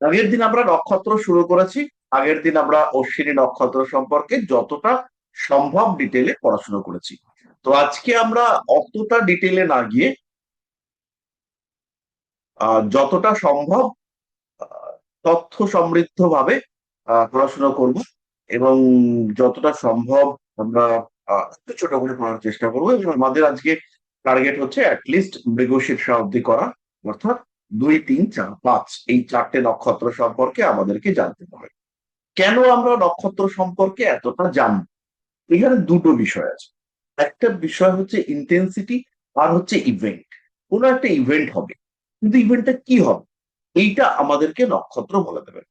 আগের দিন আমরা নক্ষত্র শুরু করেছি। আগের দিন আমরা অশ্বিনী নক্ষত্র সম্পর্কে যতটা সম্ভব ডিটেলে পড়াশোনা করেছি। তো আজকে আমরা অতটা ডিটেলে না গিয়ে যতটা সম্ভব তথ্য সমৃদ্ধ ভাবে পড়াশোনা করব, এবং যতটা সম্ভব আমরা একটু ছোট করে পড়ার চেষ্টা করবো। এবং আমাদের আজকে টার্গেট হচ্ছে অ্যাটলিস্ট মৃগশীর্ষ অব্দি করা, অর্থাৎ 2, 3, 4, 5 এই চারটে নক্ষত্র সম্পর্কে আমাদেরকে জানতে হবে। কেন আমরা নক্ষত্র সম্পর্কে এতটা জানবো? এখানে দুটো বিষয় আছে। একটা বিষয় হচ্ছে ইন্টেন্সিটি, আর হচ্ছে ইভেন্ট। কোনো একটা ইভেন্ট হবে, কিন্তু ইভেন্টটা কি হবে এইটা আমাদেরকে নক্ষত্র বলে দেবে।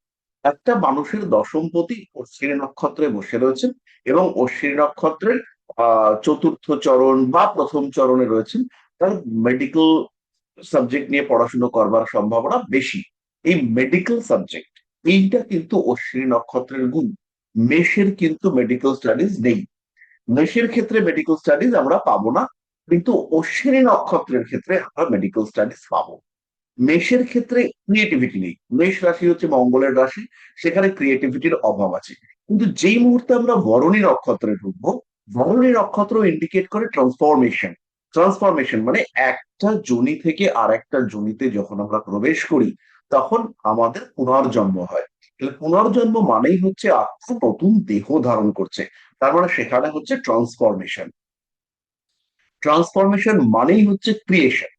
একটা মানুষের দশমপতি অশ্বিনী নক্ষত্রে বসে রয়েছেন, এবং অশ্বিনী নক্ষত্রের চতুর্থ চরণ বা প্রথম চরণে রয়েছেন। তার মেডিকেল সাবজেক্ট নিয়ে পড়াশোনা করবার সম্ভাবনা বেশি। এই মেডিকেল সাবজেক্ট এইটা কিন্তু অশ্বিনী নক্ষত্রের গুণ। মেষের কিন্তু মেডিকেল স্টাডিজ নেই। মেষের ক্ষেত্রে মেডিকেল স্টাডিজ আমরা পাবো না, কিন্তু অশ্বিনী নক্ষত্রের ক্ষেত্রে আমরা মেডিকেল স্টাডিজ পাবো। মেষের ক্ষেত্রে ক্রিয়েটিভিটি নেই। মেষ রাশি হচ্ছে মঙ্গলের রাশি, সেখানে ক্রিয়েটিভিটির অভাব আছে। কিন্তু যেই মুহূর্তে আমরা ভরণী নক্ষত্রে ঢুকবো, ভরণী নক্ষত্র ইন্ডিকেট করে ট্রান্সফরমেশন। ট্রান্সফরমেশন মানে একটা যোনি থেকে আর একটা যোনিতে যখন আমরা প্রবেশ করি, তখন আমাদের পুনর্জন্ম হয়। তাহলে পুনর্জন্ম মানেই হচ্ছে আত্মা নতুন দেহ ধারণ করছে। তার মানে সেখানে হচ্ছে ট্রান্সফরমেশন। ট্রান্সফরমেশন মানেই হচ্ছে ক্রিয়েশন।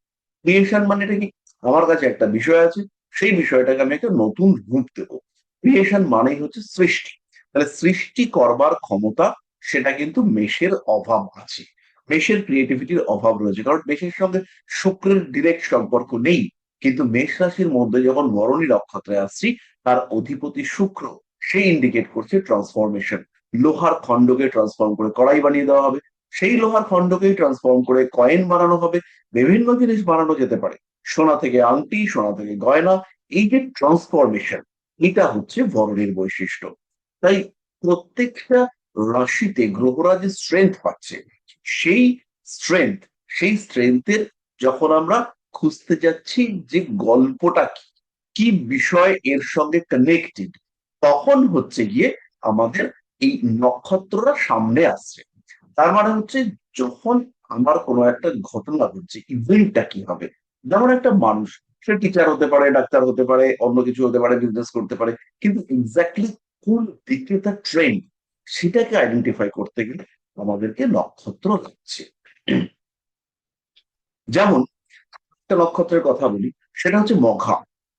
ক্রিয়েশন মানে এটা কি? আমার কাছে একটা বিষয় আছে, সেই বিষয়টাকে আমি একটা নতুন রূপ দেবো। ক্রিয়েশন মানেই হচ্ছে সৃষ্টি। তাহলে সৃষ্টি করবার ক্ষমতা, সেটা কিন্তু মেষের অভাব আছে। মেষের ক্রিয়েটিভিটির অভাব রয়েছে, কারণ মেষের সঙ্গে শুক্রের ডিরেক্ট সম্পর্ক নেই। কিন্তু মেষ রাশির মধ্যে যখন বরণী নক্ষত্রে আসছি, তার অধিপতি শুক্র, সে ইন্ডিকেট করছে ট্রান্সফরমেশন। লোহার খণ্ডকে ট্রান্সফর্ম করে কড়াই বানিয়ে দেওয়া হবে, সেই লোহার খণ্ডকেই ট্রান্সফর্ম করে কয়েন বানানো হবে। বিভিন্ন জিনিস বানানো যেতে পারে, সোনা থেকে আংটি, সোনা থেকে গয়না। এই যে ট্রান্সফরমেশন, এটা হচ্ছে বরণের বৈশিষ্ট্য। তাই প্রত্যেকটা রাশিতে গ্রহরা যে স্ট্রেংথ পাচ্ছে, সেই স্ট্রেংথ সেই স্ট্রেংথের যখন আমরা খুঁজতে যাচ্ছি যে গল্পটা কি, কি বিষয় এর সঙ্গে কানেক্টেড, তখন হচ্ছে গিয়ে আমাদের এই নক্ষত্ররা সামনে আসছে। তার মানে হচ্ছে, যখন আমার কোনো একটা ঘটনা ঘটছে, ইভেন্টটা কি হবে। যেমন একটা মানুষ, সে টিচার হতে পারে, ডাক্তার হতে পারে, অন্য কিছু হতে পারে, বিজনেস করতে পারে, কিন্তু এক্স্যাক্টলি কোন দিকে তার ট্রেন্ড, সেটাকে আইডেন্টিফাই করতে গেলে আমাদেরকে নক্ষত্র লাগছে। যেমন একটা নক্ষত্রের কথা বলি, সেটা হচ্ছে মঘা।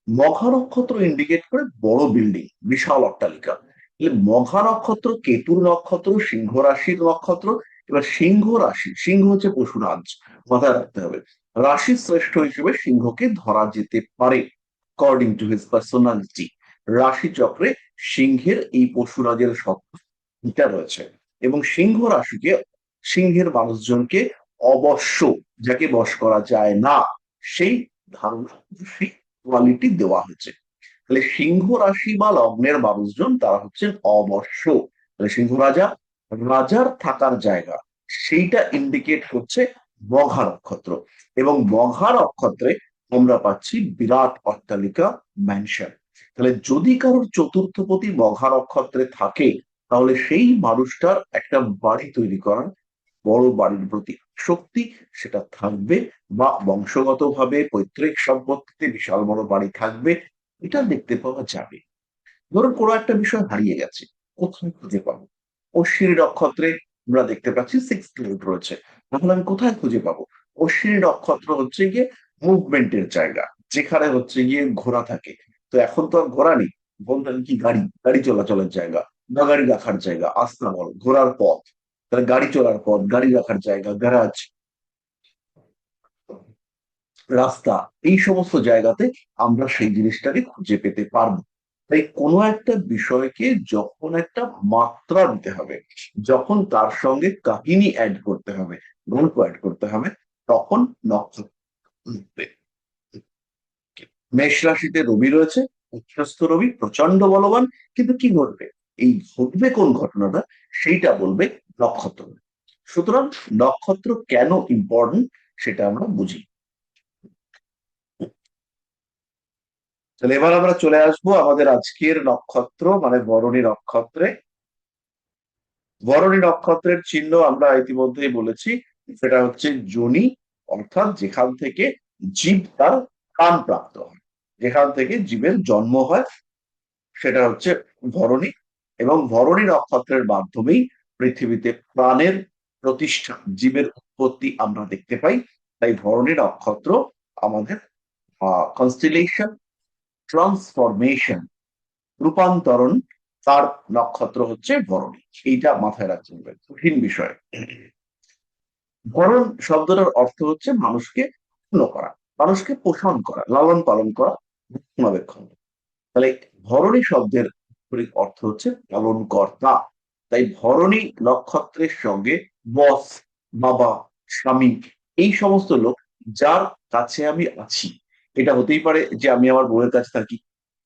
মঘা নক্ষত্র ইন্ডিকেট করে বড় বিল্ডিং, বিশাল অট্টালিকা। তাহলে মঘা নক্ষত্র কেতুর নক্ষত্র, সিংহ রাশির নক্ষত্র। এবার সিংহ রাশি, সিংহ হচ্ছে পশুরাজ, মাথায় রাখতে হবে। রাশি শ্রেষ্ঠ হিসেবে সিংহকে ধরা যেতে পারে, অ্যাকর্ডিং টু হিজ পার্সোনালিটি। রাশি চক্রে সিংহের এই পশুরাজের সত্তা এটা রয়েছে। এবং সিংহ রাশিকে, সিংহের মানুষজনকে অবশ্য, যাকে বশ করা যায় না, সেই ধারণা, সেই কোয়ালিটি দেওয়া হয়েছে। তাহলে সিংহ রাশি বা লগ্নের মানুষজন তারা হচ্ছেন অবশ্য। তাহলে সিংহ রাজা, রাজার থাকার জায়গা, সেইটা ইন্ডিকেট করছে মঘা নক্ষত্র। এবং মঘা নক্ষত্রে আমরা পাচ্ছি বিরাট অট্টালিকা, ম্যানশন। তাহলে যদি কারোর চতুর্থপতি মঘা নক্ষত্রে থাকে, তাহলে সেই মানুষটার একটা বাড়ি তৈরি করার, বড় বাড়ির প্রতি শক্তি সেটা থাকবে, বা বংশগতভাবে পৈতৃক সম্পত্তিতে বিশাল বড় বাড়ি থাকবে, এটা দেখতে পাওয়া যাবে। ধরুন কোনো একটা বিষয় হারিয়ে গেছে, কোথায় খুঁজে পাবো? অশ্বিনী নক্ষত্রে আমরা দেখতে পাচ্ছি 6 প্লেনেট রয়েছে, তাহলে আমি কোথায় খুঁজে পাবো? অশ্বিনী নক্ষত্র হচ্ছে গিয়ে মুভমেন্টের জায়গা, যেখানে হচ্ছে গিয়ে ঘোড়া থাকে। তো এখন তো আর ঘোড়া নেই, বলতেন কি গাড়ি, গাড়ি চলাচলের জায়গা, বা গাড়ি রাখার জায়গা, আস্তাবল, ঘোড়ার পথ। তাহলে গাড়ি চলার পথ, গাড়ি রাখার জায়গা, গ্যারাজ, রাস্তা, এই সমস্ত জায়গাতে আমরা সেই জিনিসটাকে খুঁজে পেতে পারবো। তাই কোনো একটা বিষয়কে যখন একটা মাত্রা দিতে হবে, যখন তার সঙ্গে কাহিনী অ্যাড করতে হবে, গল্প অ্যাড করতে হবে, তখন নক্ষত্র উঠবে। মেষ রাশিতে রবি রয়েছে, উচ্চস্থ রবি, প্রচন্ড বলবান। কিন্তু কি ঘটবে, এই ঘটবে কোন ঘটনাটা, সেইটা বলবে নক্ষত্র। সুতরাং নক্ষত্র কেন ইম্পর্টেন্ট, সেটা আমরা বুঝি। তাহলে এবার আমরা চলে আসবো আমাদের আজকের নক্ষত্র মানে ভরণী নক্ষত্রে। ভরণী নক্ষত্রের চিহ্ন আমরা ইতিমধ্যেই বলেছি, সেটা হচ্ছে যোনি, অর্থাৎ যেখান থেকে জীব তার প্রাণ প্রাপ্ত হয়, যেখান থেকে জীবের জন্ম হয়, সেটা হচ্ছে ভরণী। এবং ভরণী নক্ষত্রের মাধ্যমেই পৃথিবীতে প্রাণের প্রতিষ্ঠা, জীবের উৎপত্তি আমরা দেখতে পাই। তাই ভরণী নক্ষত্র আমাদের কনস্টিলেশন, ট্রান্সফরমেশন, রূপান্তরণ, তার নক্ষত্র হচ্ছে ভরণী। এইটা মাথায় রাখতে হবে, কঠিন বিষয়। ভরণ শব্দটার অর্থ হচ্ছে মানুষকে পূর্ণ করা, মানুষকে পোষণ করা, লালন পালন করা, রক্ষণাবেক্ষণ। তাহলে ভরণী শব্দের আক্ষরিক অর্থ হচ্ছে পালনকর্তা। তাই ভরণী নক্ষত্রের সঙ্গে বস, বাবা, স্বামী, এই সমস্ত লোক যার কাছে আমি আছি, এটা হতেই পারে যে আমি আমার বউয়ের কাছে থাকি,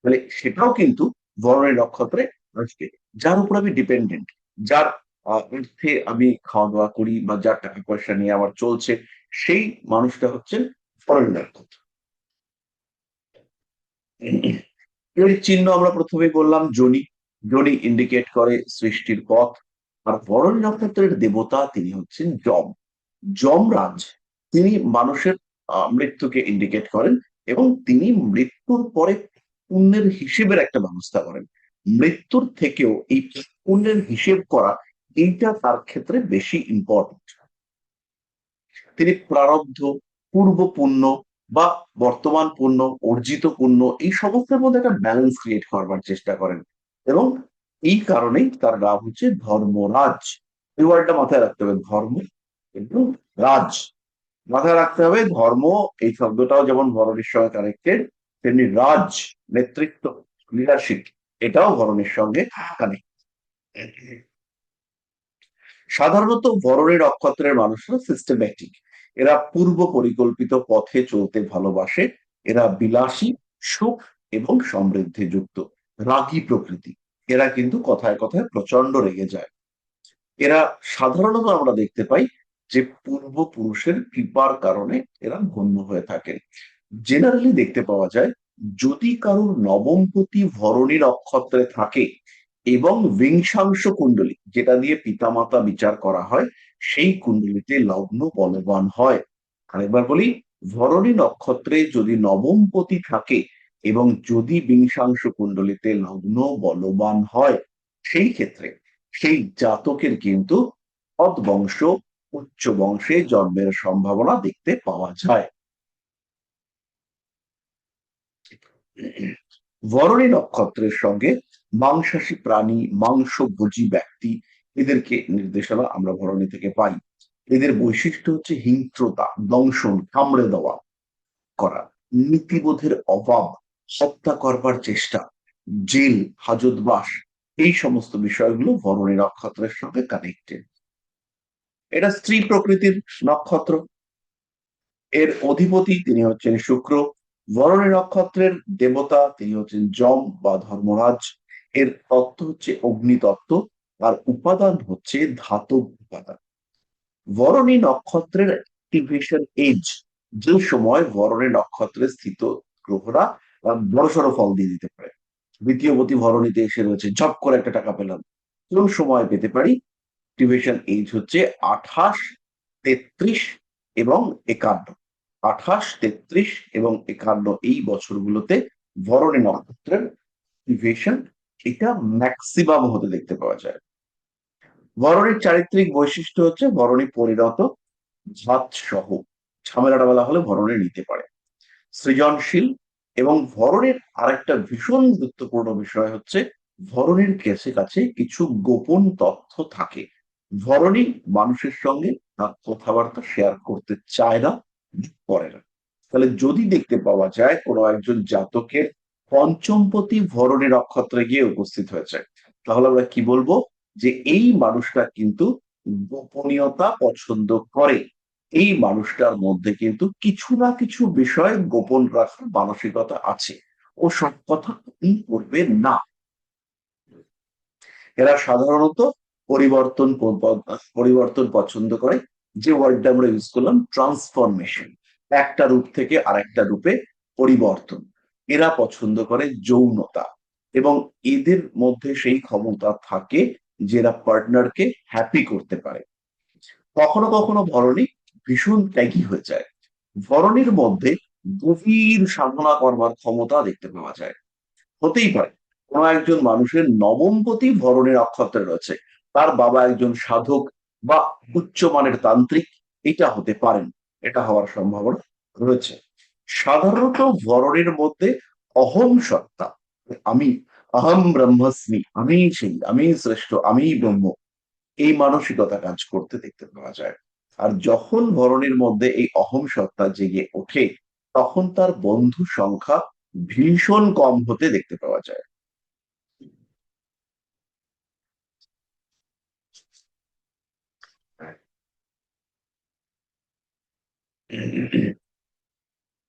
মানে সেটাও কিন্তু ভরণী নক্ষত্রে আসবে। যার উপর আমি ডিপেন্ডেন্ট, যার অর্থে আমি খাওয়া দাওয়া করি বা যার টাকা পয়সা নিয়ে আমার চলছে, সেই মানুষটা হচ্ছেন ভরণী নক্ষত্র। এর চিহ্ন আমরা প্রথমেই বললাম যোনি। যোনি ইন্ডিকেট করে সৃষ্টির পথ। আর ভরণী নক্ষত্রের দেবতা তিনি হচ্ছেন যম, যমরাজ। তিনি মানুষের মৃত্যুকে ইন্ডিকেট করেন এবং তিনি মৃত্যুর পরে পুণ্যের হিসেবের একটা ব্যবস্থা করেন। মৃত্যুর থেকেও এই পুণ্যের হিসেব করা, এইটা তার ক্ষেত্রে বেশি ইম্পর্টেন্ট। তিনি প্রারব্ধ, পূর্ব পুণ্য বা বর্তমান পুণ্য, অর্জিত পুণ্য, এই সমস্তের মধ্যে একটা ব্যালেন্স ক্রিয়েট করবার চেষ্টা করেন। এবং এই কারণেই তার নাম হচ্ছে ধর্মরাজ। এই ওয়ার্ডটা মাথায় রাখতে হবে, ধর্ম এবং রাজ। মাথায় রাখতে হবে ধর্ম, এই শব্দটাও যেমন ভরণীর সঙ্গে কানেক্টেড, তেমনি রাজ, নেতৃত্ব, লিডারশিপ, এটাও ভরণীর সঙ্গে কানেক্ট। সাধারণত ভরণী নক্ষত্রের মানুষরা সিস্টেম্যাটিক, এরা পূর্ব পরিকল্পিত পথে চলতে ভালোবাসে। এরা বিলাসী, সুখ এবং সমৃদ্ধি যুক্ত, রাগী প্রকৃতি। এরা কিন্তু কথায় কথায় প্রচন্ড রেগে যায়। এরা সাধারণত আমরা দেখতে পাই যে পূর্বপুরুষের কৃপার কারণে এরা গণ্য হয়ে থাকেন। জেনারেলি দেখতে পাওয়া যায়, যদি কারোর নবমপতি ভরণী নক্ষত্রে থাকে এবং বিংশাংশ কুণ্ডলী, যেটা দিয়ে পিতামাতা বিচার করা হয়, সেই কুণ্ডলীতে লগ্ন বলবান হয়। আরেকবার বলি, ভরণী নক্ষত্রে যদি নবমপতি থাকে এবং যদি বিংশাংশ কুণ্ডলীতে লগ্ন বলবান হয়, সেই ক্ষেত্রে সেই জাতকের কিন্তু সৎবংশ, উচ্চ বংশে জন্মের সম্ভাবনা দেখতে পাওয়া যায়। ভরণী নক্ষত্রের সঙ্গে মাংসাশী প্রাণী, মাংসভোজী ব্যক্তি, এদেরকে নির্দেশনা আমরা ভরণী থেকে পাই। এদের বৈশিষ্ট্য হচ্ছে হিংস্রতা, দংশন, কামড়ে দেওয়া করা, নীতিবোধের অভাব, হত্যা করবার চেষ্টা, জেল, হাজতবাস, এই সমস্ত বিষয়গুলো ভরণী নক্ষত্রের সঙ্গে কানেক্টেড। এটা স্ত্রী প্রকৃতির নক্ষত্র। এর অধিপতি তিনি হচ্ছেন শুক্র। ভরণী নক্ষত্রের দেবতা তিনি হচ্ছেন যম বা ধর্মরাজ। এর তত্ত্ব হচ্ছে অগ্নিতত্ত্ব, আর উপাদান হচ্ছে ধাতব উপাদান। ভরণী নক্ষত্রের অ্যাক্টিভেশন এজ, যে সময় ভরণী নক্ষত্রে স্থিত গ্রহরা বড়সড় ফল দিয়ে দিতে পারে। দ্বিতীয়বতী ভরণীতে এসে রয়েছে, ঝপ করে একটা টাকা পেলাম, কোন সময় পেতে পারি? অ্যাক্টিভেশন এজ হচ্ছে 28, 33 এবং 51। 28, 33 এবং 51 এই বছরগুলোতে ভরণী নক্ষত্রের অ্যাক্টিভেশন, এটা ম্যাক্সিমাম হতে দেখতে পাওয়া যায়। ভরণীর চারিত্রিক বৈশিষ্ট্য হচ্ছে ভরণী পরিণত, ঝাত সহ, ঝামেলাটা বলা হলে ভরণী নিতে পারে, সৃজনশীল। এবং ভরণের আরেকটা ভীষণ গুরুত্বপূর্ণ বিষয় হচ্ছে, ভরণীর কাছে কাছে কিছু গোপন তথ্য থাকে। ভরণী মানুষের সঙ্গে তার কথাবার্তা শেয়ার করতে চায় না, করে না। তাহলে যদি দেখতে পাওয়া যায় কোনো একজন জাতকের পঞ্চমপতি ভরণী নক্ষত্রে গিয়ে উপস্থিত হয়েছে, তাহলে আমরা কি বলবো? যে এই মানুষটা কিন্তু গোপনীয়তা পছন্দ করে। এই মানুষটার মধ্যে কিন্তু কিছু না কিছু বিষয় গোপন রাখার মানসিকতা আছে। ও সব কথা করবে না। এরা সাধারণত পরিবর্তন পরিবর্তন পছন্দ করে। যে ওয়ার্ডটা আমরা ইউজ করলাম, ট্রান্সফরমেশন, একটা রূপ থেকে আরেকটা রূপে পরিবর্তন, এরা পছন্দ করে যৌনতা, এবং এদের মধ্যে সেই ক্ষমতা থাকে যে এরা পার্টনারকে হ্যাপি করতে পারে। কখনো কখনো ভরণী ভীষণ ত্যাগী হয়ে যায়। ভরণীর মধ্যে গভীর সাধনা করবার ক্ষমতা দেখতে পাওয়া যায়। হতেই পারে কোনো একজন মানুষের নবমপতি ভরণের নক্ষত্রে রয়েছে, তার বাবা একজন সাধক বা উচ্চমানের তান্ত্রিক, এটা হতে পারেন, এটা হওয়ার সম্ভাবনা রয়েছে। সাধারণত ভরণের মধ্যে অহং সত্তা, আমি, অহম ব্রহ্মস্মি, আমি সেই, আমি শ্রেষ্ঠ, আমি ব্রহ্ম, এই মানসিকতা কাজ করতে দেখতে পাওয়া যায়। আর যখন ভরণের মধ্যে এই অহং সত্তা জেগে ওঠে, তখন তার বন্ধু সংখ্যা ভীষণ কম হতে দেখতে পাওয়া যায়।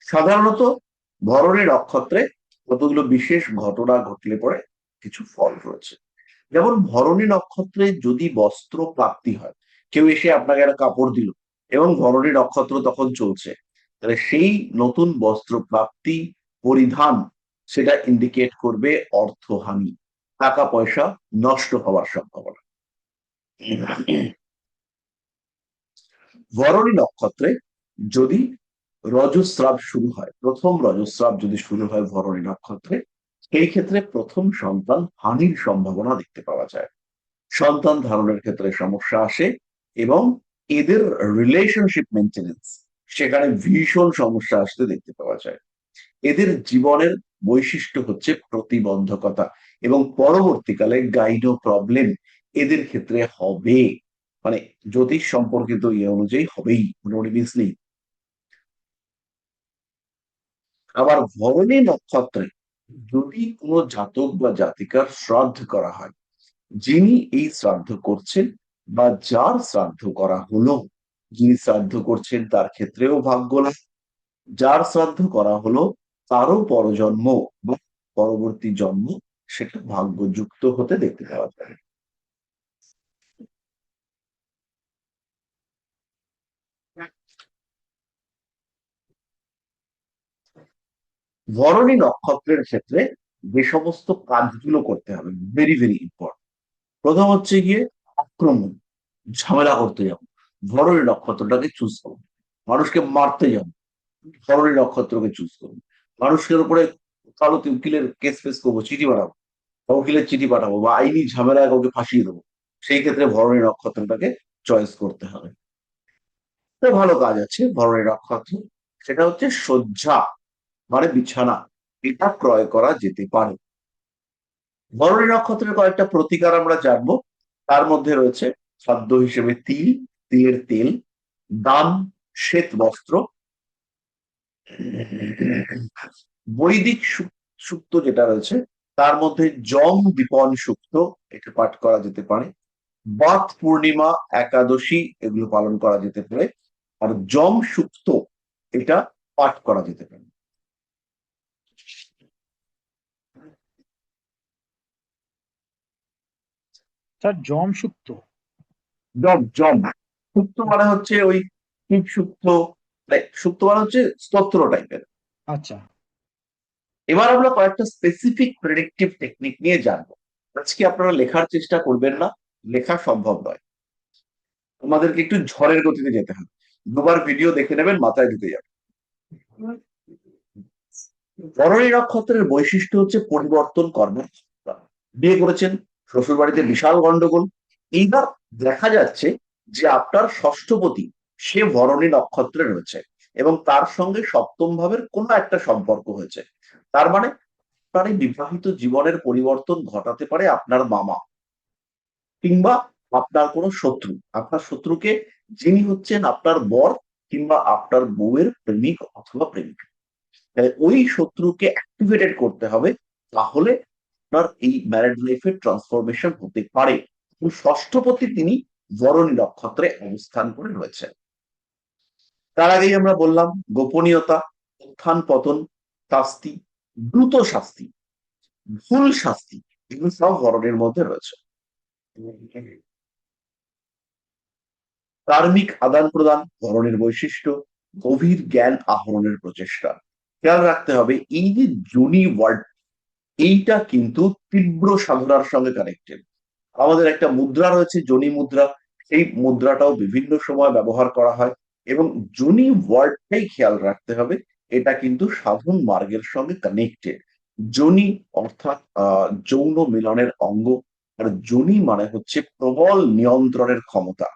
সাধারণত ভরণী নক্ষত্রে কতগুলো বিশেষ ঘটনা ঘটলে পরে কিছু ফল রয়েছে। যেমন ভরণী নক্ষত্রে যদি বস্ত্র প্রাপ্তি হয়, কেউ এসে আপনাকে একটা কাপড় দিল এবং ভরণী নক্ষত্র তখন চলছে, তাহলে সেই নতুন বস্ত্র প্রাপ্তি, পরিধান, সেটা ইন্ডিকেট করবে অর্থহানি, টাকা পয়সা নষ্ট হওয়ার সম্ভাবনা। ভরণী নক্ষত্রে যদি রজস্রাব শুরু হয়, প্রথম রজস্রাব যদি শুরু হয় ভরণী নক্ষত্রে, সেই ক্ষেত্রে প্রথম সন্তান হানির সম্ভাবনা দেখতে পাওয়া যায়। সন্তান ধারণের ক্ষেত্রে সমস্যা আসে, এবং এদের রিলেশনশিপ মেনটেনেন্স, সেখানে ভীষণ সমস্যা আসতে দেখতে পাওয়া যায়। এদের জীবনের বৈশিষ্ট্য হচ্ছে প্রতিবন্ধকতা, এবং পরবর্তীকালে গাইনো প্রবলেম এদের ক্ষেত্রে হবে, মানে জ্যোতিষ সম্পর্কিত ইয়ে অনুযায়ী হবেই, মোটামুটি মিস নেই। আবার ভরণী নক্ষত্রে যদি কোনো জাতক বা জাতিকার শ্রাদ্ধ করা হয়, যিনি এই শ্রাদ্ধ করছেন বা যার শ্রাদ্ধ করা হলো, যিনি শ্রাদ্ধ করছেন তার ক্ষেত্রেও ভাগ্য লাভ, যার শ্রাদ্ধ করা হলো তারও পরজন্ম বা পরবর্তী জন্ম সেটা ভাগ্যযুক্ত হতে দেখতে পাওয়া যায়। ভরণী নক্ষত্রের ক্ষেত্রে যে সমস্ত কাজগুলো করতে হবে, ভেরি ভেরি ইম্পর্টেন্ট। প্রথম হচ্ছে গিয়ে আক্রমণ, ঝামেলা করতে যাবো, ভরণী নক্ষত্রটাকে চুজ করবো। মানুষকে মারতে যাবো, ভরণী নক্ষত্রকে চুজ করবো। মানুষের উপরে কারো উকিলের কেস ফেস করবো, চিঠি পাঠাবো, বা উকিলের চিঠি পাঠাবো, বা আইনি ঝামেলায় কাউকে ফাঁসিয়ে দেবো, সেই ক্ষেত্রে ভরণী নক্ষত্রটাকে চয়েস করতে হবে। তো ভালো কাজ আছে ভরণী নক্ষত্র, সেটা হচ্ছে শয্যা, মানে বিছানা, এটা ক্রয় করা যেতে পারে। ভরণী নক্ষত্রের কয়েকটা প্রতিকার আমরা জানবো। তার মধ্যে রয়েছে খাদ্য হিসেবে তিল, তিলের তেল, দান, শ্বেত বস্ত্র, বৈদিক সুক্ত যেটা রয়েছে তার মধ্যে যম দীপন সুক্ত, এটা পাঠ করা যেতে পারে। বাত পূর্ণিমা, একাদশী এগুলো পালন করা যেতে পারে। আর যম সুক্ত এটা পাঠ করা যেতে পারে। স্যার জম সুক্ত? যম যম সুক্ত মানে হচ্ছে ওই শিব সুক্ত, সুক্ত মানে হচ্ছে স্তোত্র টাইপের। আচ্ছা। এবার আমরা কয়েকটা স্পেসিফিক প্রেডিক্টিভ টেকনিক নিয়ে জানবো। আজকে আপনারা লেখার চেষ্টা করবেন না, লেখা সম্ভব নয়, আমাদেরকে একটু ঝড়ের গতিতে যেতে হবে। দুবার ভিডিও দেখে নেবেন, মাথায় ঢুকে যাবে। ভরণী নক্ষত্রের বৈশিষ্ট্য হচ্ছে পরিবর্তন কর্মের ক্ষমতা। বিয়ে করেছেন, শ্বশুর বাড়িতে বিশাল গন্ডগোল, এইবার দেখা যাচ্ছে যে আপনার ষষ্ঠপতি সে ভরণী নক্ষত্রে রয়েছে, এবং তার সঙ্গে সপ্তম ভাবের কোনো একটা সম্পর্ক হয়েছে। তার মানে আপনার এই বিবাহিত জীবনের পরিবর্তন ঘটাতে পারে আপনার মামা, কিংবা আপনার কোনো শত্রু। আপনার শত্রুকে, যিনি হচ্ছেন আপনার বর কিংবা আপনার বউয়ের প্রেমিক অথবা প্রেমিকা, ওই শত্রুকে অ্যাক্টিভেটেড করতে হবে, তাহলে আপনার এই ম্যারেড লাইফের ট্রান্সফরমেশন হতে পারে। এবং ষষ্ঠপতি তিনি ভরণী নক্ষত্রে অবস্থান করে রয়েছেন। তার আগেই আমরা বললাম গোপনীয়তা, উত্থান পতন, শাস্তি, দ্রুত শাস্তি, ভুল শাস্তি, এগুলো সব ভরণের মধ্যে রয়েছে। কার্মিক আদান প্রদান ভরণের বৈশিষ্ট্য, গভীর জ্ঞান আহরণের প্রচেষ্টা, খেয়াল রাখতে হবে এই যে যোনি ওয়ার্ড, এইটা কিন্তু তীব্র সাধনার সঙ্গে কানেক্টেড। আমাদের একটা মুদ্রা রয়েছে যোনি মুদ্রা, সেই মুদ্রাটাও বিভিন্ন সময় ব্যবহার করা হয়, এবং যোনি ওয়ার্ডটাই খেয়াল রাখতে হবে, এটা কিন্তু সাধন মার্গের সঙ্গে কানেক্টেড। যোনি অর্থাৎ যৌন মিলনের অঙ্গ, আর যোনি মানে হচ্ছে প্রবল নিয়ন্ত্রণের ক্ষমতা।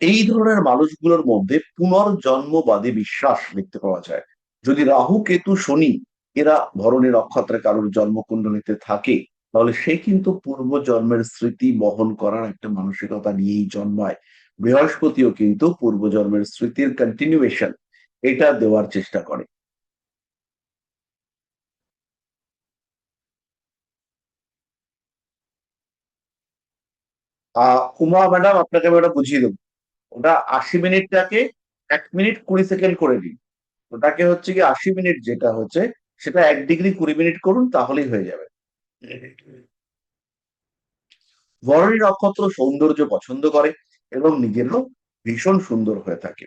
এই ধরনের মানুষগুলোর মধ্যে পুনর্জন্মবাদী বিশ্বাস দেখতে পাওয়া যায়। যদি রাহু কেতু শনি এরা ভরণী নক্ষত্রে কারোর জন্মকুণ্ডলিতে থাকে, তাহলে সে কিন্তু পূর্বজন্মের স্মৃতি বহন করার একটা মানসিকতা নিয়েই জন্মায়। বৃহস্পতিও কিন্তু পূর্বজন্মের স্মৃতির কন্টিনিউয়েশন এটা দেওয়ার চেষ্টা করে। উমা ম্যাডাম, আপনাকে আমি ওটা বুঝিয়ে দেবো। ওটা 80 মিনিটটাকে 1 মিনিট 20 সেকেন্ড করে দিন। ওটাকে হচ্ছে কি 80 মিনিট যেটা হচ্ছে, সেটা 1 ডিগ্রি 20 মিনিট করুন, তাহলেই হয়ে যাবে। ভরণী নক্ষত্র সৌন্দর্য পছন্দ করে এবং নিজেরও ভীষণ সুন্দর হয়ে থাকে।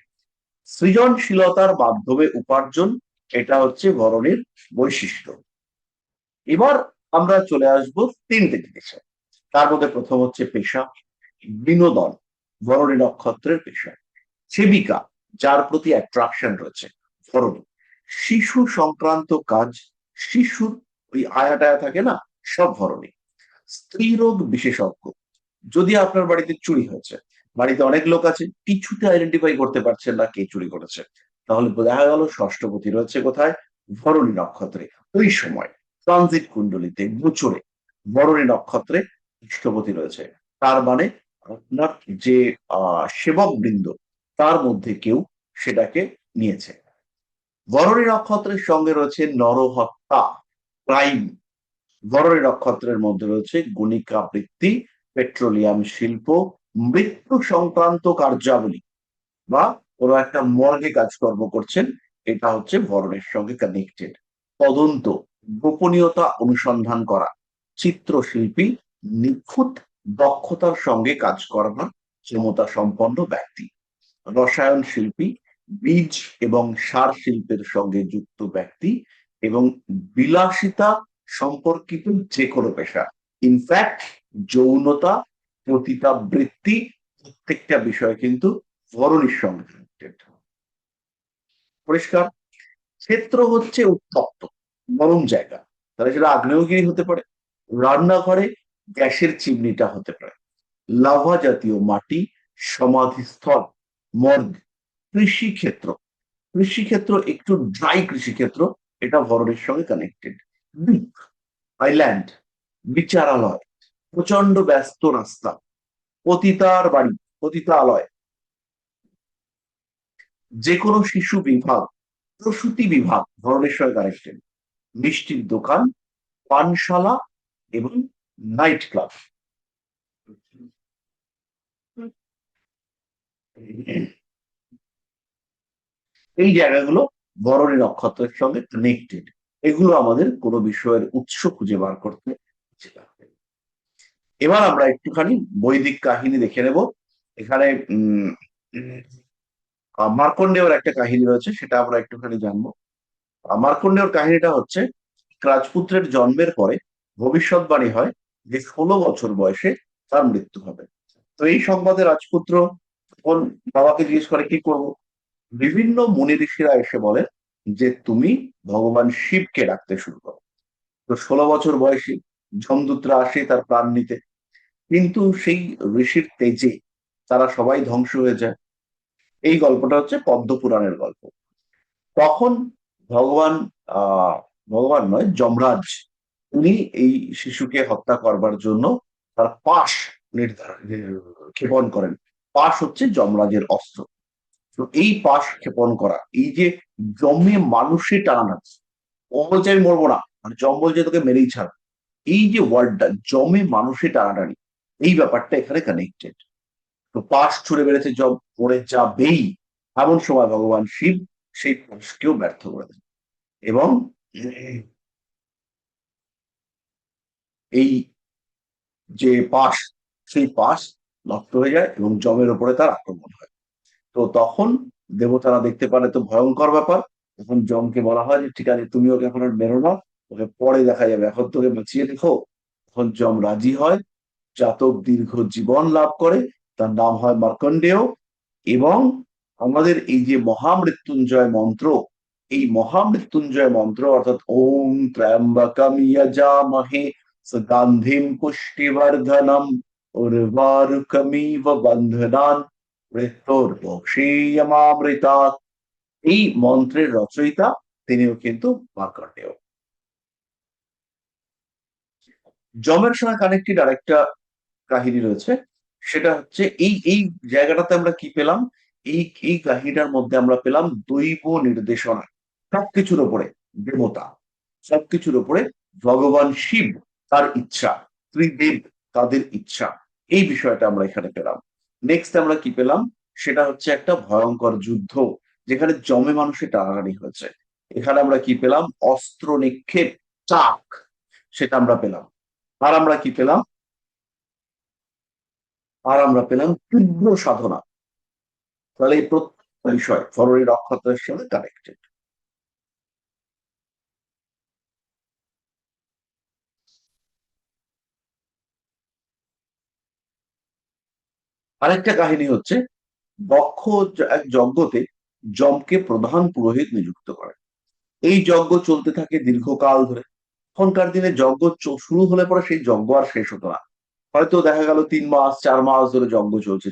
সৃজনশীলতার মাধ্যমে উপার্জন, এটা হচ্ছে ভরণীর বৈশিষ্ট্য। এবার আমরা চলে আসবো তিনটে জিনিসে। তার মধ্যে প্রথম হচ্ছে পেশা, বিনোদন, ভরণী নক্ষত্রের পেশা। সেবিকা, যার প্রতি অ্যাট্রাকশন রয়েছে, ভরণী। শিশু সংক্রান্ত কাজ, শিশুর ওই আয়া টায়া থাকে না, সব ভরণী। স্ত্রীরোগ বিশেষজ্ঞ, যদি আপনার বাড়িতে চুরি হয়েছে, বাড়িতে অনেক লোক আছে, কিছুতে আইডেন্টিফাই করতে পারছেন না কে চুরি করেছে, তাহলে দেখা গেল ষষ্ঠপতি রয়েছে কোথায়, ভরণী নক্ষত্রে। ওই সময় ট্রানজিট কুণ্ডলিতে গোচরে ভরণী নক্ষত্রে ষষ্ঠপতি রয়েছে, তার মানে আপনার যে সেবক বৃন্দ, তার মধ্যে কেউ সেটাকে নিয়েছে। ভরণী নক্ষত্রের সঙ্গে রয়েছে নরহত্যা, ক্রাইম। ভরণী নক্ষত্রের মধ্যে রয়েছে গণিকা বৃত্তি, পেট্রোলিয়াম শিল্প, মৃত্যু সংক্রান্ত কার্যাবলী, বা কোনো একটা মর্গে কাজকর্ম করছেন, এটা হচ্ছে ভরণের সঙ্গে কানেক্টেড। তদন্ত, গোপনীয়তা অনুসন্ধান করা, চিত্রশিল্পী, নিখুঁত দক্ষতার সঙ্গে কাজ করানোর ক্ষমতা সম্পন্ন ব্যক্তি। রসায়ন শিল্পী, বীজ এবং সার শিল্পের সঙ্গে যুক্ত ব্যক্তি, এবং বিলাসিতা সম্পর্কিত যে কোনো পেশা, ইনফ্যাক্ট যৌনতা, পতিতাবৃত্তি, প্রত্যেকটা বিষয় কিন্তু ভরণীর সঙ্গে connected। পরিষ্কার? ক্ষেত্র হচ্ছে উত্তপ্ত গরম জায়গা, তাহলে সেটা আগ্নেয়গিরি হতে পারে, রান্নাঘরে গ্যাসের চিমনিটা হতে পারে, লাভা জাতীয় মাটি, সমাধিস্থল, মর্গ। কৃষিক্ষেত্র, কৃষিক্ষেত্র একটু ড্রাই কৃষিক্ষেত্র, এটা ভরণের সঙ্গে কানেক্টেড। দ্বীপ, আইল্যান্ড, বিচারালয়, প্রচন্ড ব্যস্ত রাস্তা, পতিতার বাড়ি, পতিতালয়, যে কোনো শিশু বিভাগ, প্রসূতি বিভাগ ভরণের সঙ্গে কানেক্টেড। মিষ্টির দোকান, পানশালা, এবং নাইট ক্লাব, এই জায়গাগুলো ভরণী নক্ষত্রের সঙ্গে কানেক্টেড। এগুলো আমাদের কোনো বিষয়ের উৎস খুঁজে বার করতে কাজে লাগবে। এবার আমরা একটুখানি বৈদিক কাহিনী দেখে নেব। এখানে উম মার্কণ্ডেয়র একটা কাহিনী রয়েছে, সেটা আমরা একটুখানি জানবো। মার্কণ্ডেয়র কাহিনীটা হচ্ছে, রাজপুত্রের জন্মের পরে ভবিষ্যৎবাণী হয় যে 16 বছর বয়সে তার মৃত্যু হবে। তো এই সংবাদে রাজপুত্র তখন বাবাকে জিজ্ঞেস করে কি করব। বিভিন্ন মুনি ঋষিরা এসে বলে যে তুমি ভগবান শিবকে ডাকতে শুরু করো। তো 16 বছর বয়সী যমদূতরা আসে তার প্রাণ নিতে, কিন্তু সেই ঋষির তেজে তারা সবাই ধ্বংস হয়ে যায়। এই গল্পটা হচ্ছে পদ্ম পুরাণের গল্প। তখন ভগবান, আহ ভগবান নয়, যমরাজ, উনি এই শিশুকে হত্যা করবার জন্য তার পাশ নির্ধারণ ক্ষেপণ করেন। পাশ হচ্ছে যমরাজের অস্ত্র। তো এই পাশ ক্ষেপণ করা, এই যে জমে মানুষে টানাটানি, ও বলছে আমি মরবো না, মানে জম বলছে তোকে মেরেই ছাড়, এই যে ওয়ার্ডটা জমে মানুষে টানাটানি, এই ব্যাপারটা এখানে কানেক্টেড। তো পাশ ছুড়ে বেড়েছে, জম পড়ে যাবেই, এমন সময় ভগবান শিব সেই পাশকেও ব্যর্থ করে দেন, এবং এই যে পাশ, সেই পাশ নষ্ট হয়ে যায় এবং জমের উপরে তার আক্রমণ হয়। তো তখন দেবতারা দেখতে পারে তো ভয়ঙ্কর ব্যাপার, তখন যমকে বলা হয় যে ঠিক আছে তুমি ওকে এখন আর মেরো না, ওকে পরে দেখা যাবে, এখন তোকে বাঁচিয়ে রেখো। তখন যম রাজি হয়, জাতক দীর্ঘ জীবন লাভ করে, তার নাম হয় মার্কণ্ডেয়। এবং আমাদের এই যে মহামৃত্যুঞ্জয় মন্ত্র, এই মহামৃত্যুঞ্জয় মন্ত্র অর্থাৎ ওম ত্র্যম্বকম যজামহে সুগন্ধিম পুষ্টিবর্ধনম উর্বারুকমিব বন্ধনান মৃত্যুর্মোক্ষীয়মামৃতাৎ, এই মন্ত্রের রচয়িতা তিনিও কিন্তু মার্কণ্ডেয়। যমের সঙ্গে কানেক্টেড আরেকটা কাহিনী রয়েছে, সেটা হচ্ছে এই এই জায়গাটাতে আমরা কি পেলাম, এই এই কাহিনীটার মধ্যে আমরা পেলাম দৈব নির্দেশনা। সবকিছুর ওপরে দেবতা, সবকিছুর ওপরে ভগবান শিব, তার ইচ্ছা, ত্রিদেব তাদের ইচ্ছা, এই বিষয়টা আমরা এখানে পেলাম। নেক্সট আমরা কি পেলাম, সেটা হচ্ছে একটা ভয়ঙ্কর যুদ্ধ, যেখানে জমে মানুষের টানাটানি হয়েছে। এখানে আমরা কি পেলাম, অস্ত্র নিক্ষেপ, চাক, সেটা আমরা পেলাম। আর আমরা কি পেলাম, আর আমরা পেলাম তীব্র সাধনা। তাহলে এই প্রত্যেকটা বিষয় ফরওয়ার্ড নক্ষত্রের সঙ্গে কানেক্টেড। আরেকটা কাহিনী হচ্ছে, দক্ষ এক যজ্ঞতে যমকে প্রধান পুরোহিত নিযুক্ত করে। এই যজ্ঞ চলতে থাকে দীর্ঘকাল ধরে। এখনকার দিনে যজ্ঞ শুরু হলে পরে সেই যজ্ঞ আর শেষ হতো না, হয়তো দেখা গেল 3 মাস 4 মাস ধরে যজ্ঞ চলছে,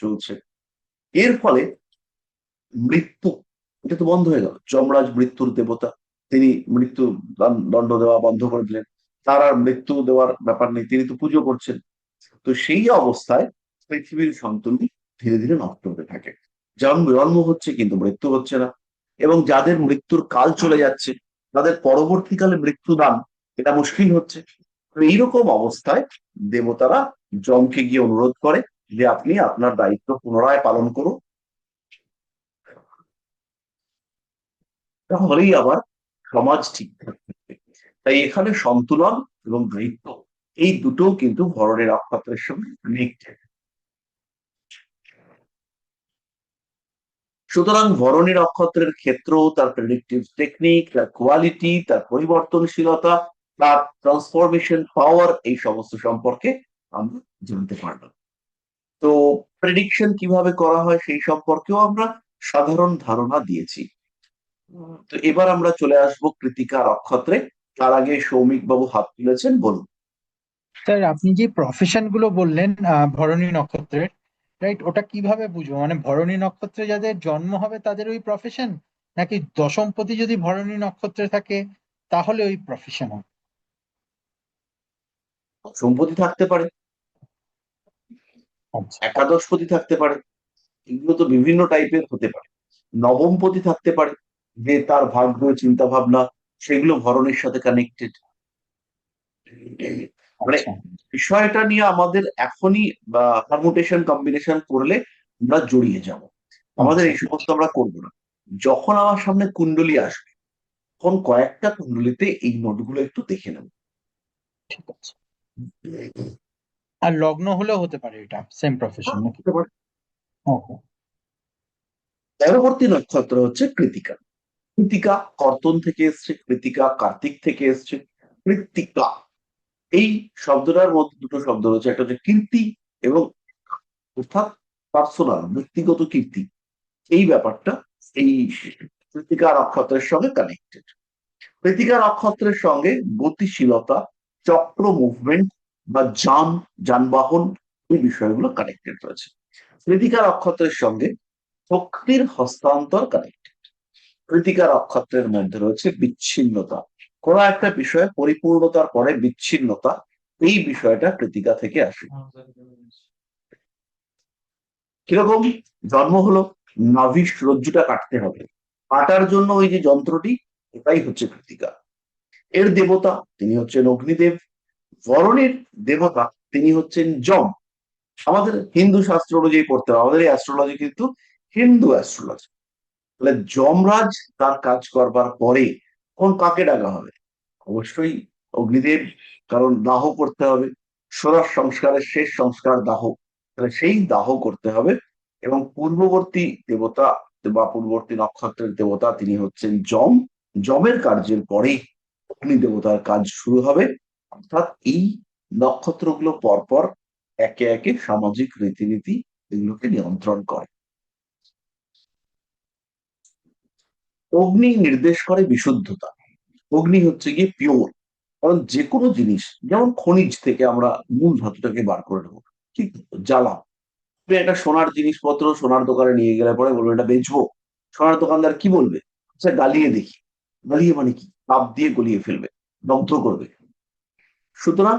চলছে। এর ফলে মৃত্যু, এটা তো বন্ধ হয়ে গেল। যমরাজ মৃত্যুর দেবতা, তিনি মৃত্যু দণ্ড দেওয়া বন্ধ করে দিলেন, তার আর মৃত্যু দেওয়ার ব্যাপার নেই, তিনি তো পুজো করছেন। তো সেই অবস্থায় পৃথিবীর সন্তুলন ধীরে ধীরে নষ্ট হতে থাকে। জন্ম জন্ম হচ্ছে কিন্তু মৃত্যু হচ্ছে না, এবং যাদের মৃত্যুর কাল চলে যাচ্ছে তাদের পরবর্তীকালে মৃত্যুদান, এটা মুশকিল হচ্ছে। তো এইরকম অবস্থায় দেবতারা যমকে গিয়ে অনুরোধ করে যে আপনি আপনার দায়িত্ব পুনরায় পালন করুন, তাহলেই আবার সমাজ ঠিকঠাক থাকবে। তাই এখানে সন্তুলন এবং দায়িত্ব, এই দুটো কিন্তু ভরণের নক্ষত্রের সঙ্গে কানেক্টেড। সুতরাং ভরণী নক্ষত্রের ক্ষেত্র, তার প্রেডিক্টিভ টেকনিক, তার কোয়ালিটি, তার পরিবর্তনশীলতা, তার ট্রান্সফরমেশন পাওয়ার, এই সমস্ত সম্পর্কে আমরা জানতে পারলাম। তো প্রেডিকশন কিভাবে করা হয় সেই সম্পর্কেও আমরা সাধারণ ধারণা দিয়েছি। তো এবার আমরা চলে আসবো কৃতিকা নক্ষত্রে। তার আগে সৌমিক বাবু হাত তুলেছেন, বলুন। স্যার আপনি যে প্রফেশন গুলো বললেন ভরণী নক্ষত্রের, রাইট, ওটা কিভাবে বুঝবো? মানে ভরণী নক্ষত্রে যাদের জন্ম হবে তাদের ওই প্রফেশন, নাকি দশমপতি যদি ভরণী নক্ষত্রে থাকে তাহলে ওই প্রফেশন হবে? সম্পত্তি থাকতে পারে, আচ্ছা। একাদশপতি থাকতে পারে, এগুলো তো বিভিন্ন টাইপের হতে পারে। নবমপতি থাকতে পারে, যে তার ভাগ্য চিন্তা ভাবনা সেগুলো ভরণের সাথে কানেক্টেড। মানে আচ্ছা। বিষয়টা নিয়ে আমাদের এখনই বা পারমুটেশন কম্বিনেশন করলে আমরা জড়িয়ে যাব, আমাদের আচ্ছা। এই সমস্ত আমরা করবো না। যখন আমার সামনে কুণ্ডলী আসবে, তখন কয়েকটা কুণ্ডলিতে এই নোটগুলো একটু দেখে নেব। ঠিক আছে। আর লগ্ন হলেও হতে পারে এটা সেম প্রফেশন নাকি? হতে পারে। ওকে। পরবর্তী নক্ষত্র হচ্ছে কৃতিকা। কৃতিকা কর্তন থেকে এসছে, কৃতিকা কার্তিক থেকে এসছে। কৃত্তিকা, এই শব্দটার মধ্যে দুটো শব্দ রয়েছে, একটা হচ্ছে কীর্তি এবং, অর্থাৎ পার্সোনাল ব্যক্তিগত কীর্তি, এই ব্যাপারটা এই কৃতিকা নক্ষত্রের সঙ্গে কানেক্টেড। কৃতিকা নক্ষত্রের সঙ্গে গতিশীলতা, চক্র মুভমেন্ট বা যানবাহন, এই বিষয়গুলো কানেক্টেড রয়েছে। কৃতিকা নক্ষত্রের সঙ্গে শক্তির হস্তান্তর কানেক্টেড। কৃতিকা নক্ষত্রের মধ্যে রয়েছে বিচ্ছিন্নতা, কোনো একটা বিষয়ে পরিপূর্ণতার পরে বিচ্ছিন্নতা, এই বিষয়টা কৃতিকা থেকে আসে। কিরকম, জন্ম হলো, নাভির রজ্জুটা কাটতে হবে, কাটার জন্য ওই যে যন্ত্রটি, এটাই হচ্ছে কৃতিকা। এর দেবতা তিনি হচ্ছেন অগ্নিদেব। বরণের দেবতা তিনি হচ্ছেন যম। আমাদের হিন্দু শাস্ত্র অনুযায়ী পড়তে হবে, আমাদের এই অ্যাস্ট্রোলজি কিন্তু হিন্দু অ্যাস্ট্রোলজি। তাহলে যমরাজ তার কাজ করবার পরে কোন কাকে ডাকা হবে, অবশ্যই অগ্নিদেব, কারণ দাহ করতে হবে। ষোড়শ সংস্কারের শেষ সংস্কার দাহ, তাহলে সেই দাহ করতে হবে এবং পূর্ববর্তী দেবতা বা পূর্ববর্তী নক্ষত্রের দেবতা তিনি হচ্ছেন যম। যমের কার্যের পরেই অগ্নি দেবতার কাজ শুরু হবে। অর্থাৎ এই নক্ষত্রগুলো পরপর একে একে সামাজিক রীতিনীতি এগুলোকে নিয়ন্ত্রণ করে। অগ্নি নির্দেশ করে বিশুদ্ধতা। অগ্নি হচ্ছে গিয়ে পিওর। কারণ যে কোনো জিনিস, যেমন খনিজ থেকে আমরা মূল ধাতুটাকে বার করে নেবো, ঠিক জ্বালা। তুমি একটা সোনার জিনিসপত্র সোনার দোকানে নিয়ে গেলে পরে বলবে এটা বেচবো, সোনার দোকানদার কি বলবে? আচ্ছা গালিয়ে দেখি। গালিয়ে মানে কি? তাপ দিয়ে গলিয়ে ফেলবে, দগ্ধ করবে। সুতরাং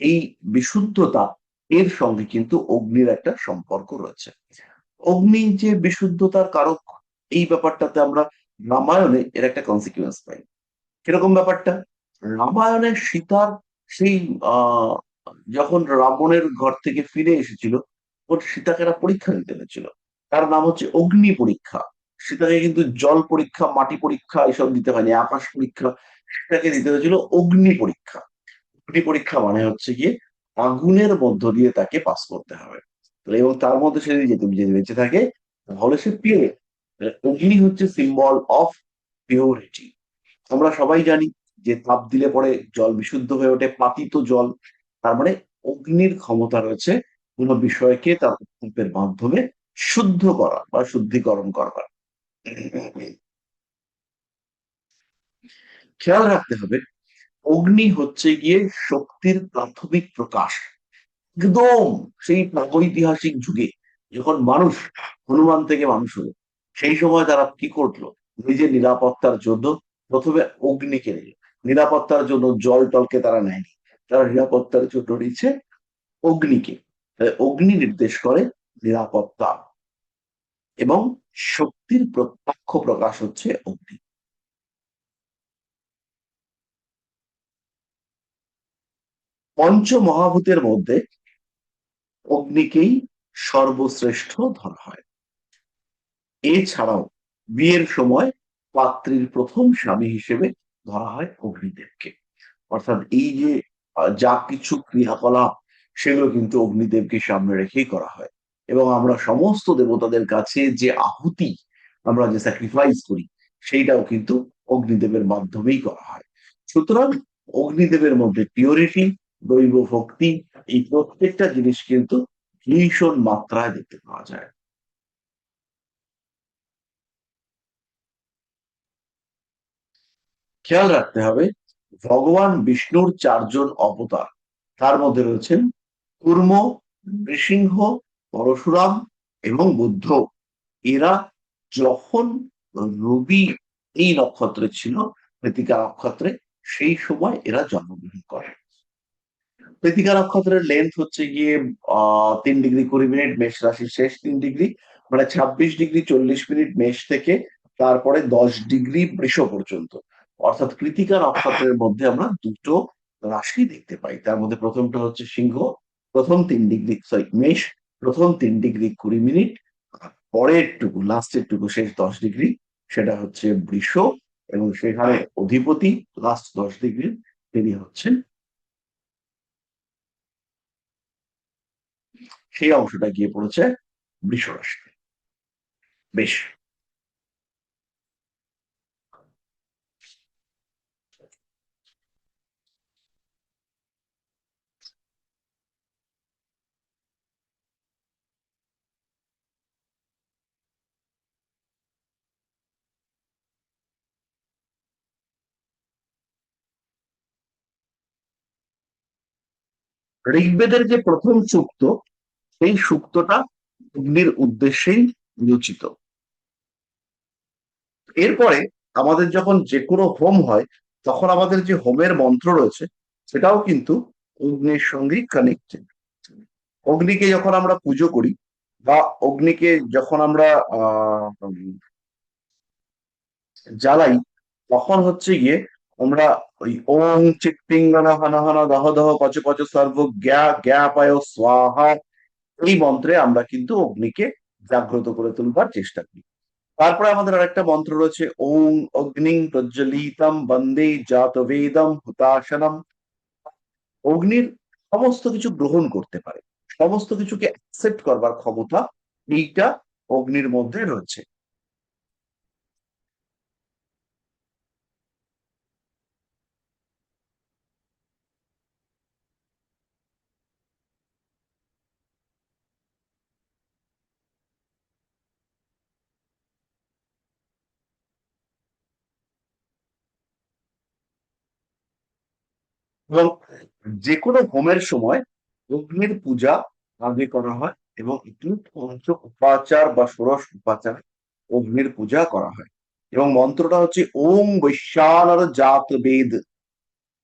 এই বিশুদ্ধতা এর সঙ্গে কিন্তু অগ্নির একটা সম্পর্ক রয়েছে। অগ্নি যে বিশুদ্ধতার কারক, এই ব্যাপারটাতে আমরা রামায়ণে এর একটা কনসিকুয়েন্স পাই। কিরকম ব্যাপারটা? রামায়ণে সীতার সেই আহ যখন রাবণের ঘর থেকে ফিরে এসেছিল, ওর সীতাকে একটা পরীক্ষা দিতে হয়েছিল। তার নাম হচ্ছে অগ্নি পরীক্ষা। সীতাকে কিন্তু জল পরীক্ষা, মাটি পরীক্ষা এসব দিতে হয়নি, আকাশ পরীক্ষা। সীতাকে দিতে হয়েছিল অগ্নি পরীক্ষা। অগ্নি পরীক্ষা মানে হচ্ছে গিয়ে আগুনের মধ্য দিয়ে তাকে পাস করতে হবে। এবং তার মধ্যে সে যদি বেঁচে থাকে তাহলে সে পিওর। অগ্নি হচ্ছে সিম্বল অফ পিওরিটি। আমরা সবাই জানি যে তাপ দিলে পরে জল বিশুদ্ধ হয়ে ওঠে, পাতিত জল। তার মানে অগ্নির ক্ষমতা রয়েছে কোনো বিষয়কে তার উত্তাপের মাধ্যমে শুদ্ধ করা বা শুদ্ধিকরণ করবার। খেয়াল রাখতে হবে, অগ্নি হচ্ছে গিয়ে শক্তির প্রাথমিক প্রকাশ। একদম সেই প্রাগৈতিহাসিক যুগে যখন মানুষ, হনুমান থেকে মানুষ হলো, সেই সময় তারা কি করলো? নিজের নিরাপত্তার জন্য প্রথমে অগ্নিকে নিল। নিরাপত্তার জন্য জল টলকে তারা নেয়নি, তারা নিরাপত্তার জন্য নিচ্ছে অগ্নিকে। অগ্নি নির্দেশ করে নিরাপত্তা, এবং শক্তির প্রত্যক্ষ প্রকাশ হচ্ছে অগ্নি। পঞ্চ মহাভূতের মধ্যে অগ্নিকেই সর্বশ্রেষ্ঠ ধরা হয়। এছাড়াও বিয়ের সময় পাত্রীর প্রথম স্বামী হিসেবে ধরা হয় অগ্নিদেবকে। অর্থাৎ এই যে যা কিছু ক্রিয়াকলাপ, সেগুলো কিন্তু অগ্নিদেবকে সামনে রেখেই করা হয়। এবং আমরা সমস্ত দেবতাদের কাছে যে আহুতি, আমরা যে স্যাক্রিফাইস করি, সেইটাও কিন্তু অগ্নিদেবের মাধ্যমেই করা হয়। সুতরাং অগ্নিদেবের মধ্যে পিওরিটি, দৈব ভক্তি, এই প্রত্যেকটা জিনিস কিন্তু ভীষণ মাত্রায় দেখতে পাওয়া যায়। খেয়াল রাখতে হবে, ভগবান বিষ্ণুর চারজন অবতার, তার মধ্যে রয়েছেন কুর্ম, নৃসিংহ, পরশুরাম এবং বুদ্ধ। এরা যখন রবি এই নক্ষত্রে ছিল, কৃতিকা নক্ষত্রে, সেই সময় এরা জন্মগ্রহণ করে। কৃতিকা নক্ষত্রের লেন্থ হচ্ছে গিয়ে 3 ডিগ্রি 20 মিনিট, মেষ রাশির শেষ 3 ডিগ্রি, মানে 26 ডিগ্রি 40 মিনিট মেষ থেকে, তারপরে 10 ডিগ্রি বৃষ পর্যন্ত। অর্থাৎ কৃতিকা নক্ষত্রের মধ্যে আমরা দুটো রাশি দেখতে পাই। তার মধ্যে প্রথমটা হচ্ছে সিংহ, প্রথম 3 ডিগ্রি, সরি মেষ, প্রথম 3 ডিগ্রি 20 মিনিট। আর পরের টুকু, লাস্টের টুকু, শেষ 10 ডিগ্রি, সেটা হচ্ছে বৃষ। এবং সেখানে অধিপতি লাস্ট 10 ডিগ্রি, তিনি হচ্ছেন, সেই অংশটা গিয়ে পড়েছে বৃষ রাশি। বেশ। ঋগ্বেদের যে প্রথম সূক্ত, সেই সূক্তটা অগ্নির উদ্দেশ্যেই রচিত। এরপরে আমাদের যখন যে কোনো হোম হয়, তখন আমাদের যে হোমের মন্ত্র রয়েছে, সেটাও কিন্তু অগ্নির সঙ্গেই কানেক্টেড। অগ্নিকে যখন আমরা পুজো করি, বা অগ্নিকে যখন আমরা জ্বালাই, তখন হচ্ছে গিয়ে আমরা ওই ওং চিত্তিঙ্গনা হন হন দহ দহ পচ পচ সর্ব জ্ঞা জ্ঞা পায় স্বাহা, এই মন্ত্রে আমরা কিন্তু অগ্নিকে জাগ্রত করে তুলবার চেষ্টা করি। তারপরে আমাদের আরেকটা মন্ত্র রয়েছে, ওং অগ্নিং প্রজ্বলিতম বন্দে জাতবেদম হুতাশনম। অগ্নির সমস্ত কিছু গ্রহণ করতে পারে, সমস্ত কিছুকে অ্যাকসেপ্ট করবার ক্ষমতা এইটা অগ্নির মধ্যে রয়েছে। এবং যে কোনো হোমের সময় অগ্নির পূজা আগে করা হয় এবং একটি পঞ্চ উপাচার বা ষোড়শ উপাচার অগ্নির পূজা করা হয়। এবং মন্ত্রটা হচ্ছে ওম বৈশ্বানর জাত বেদ,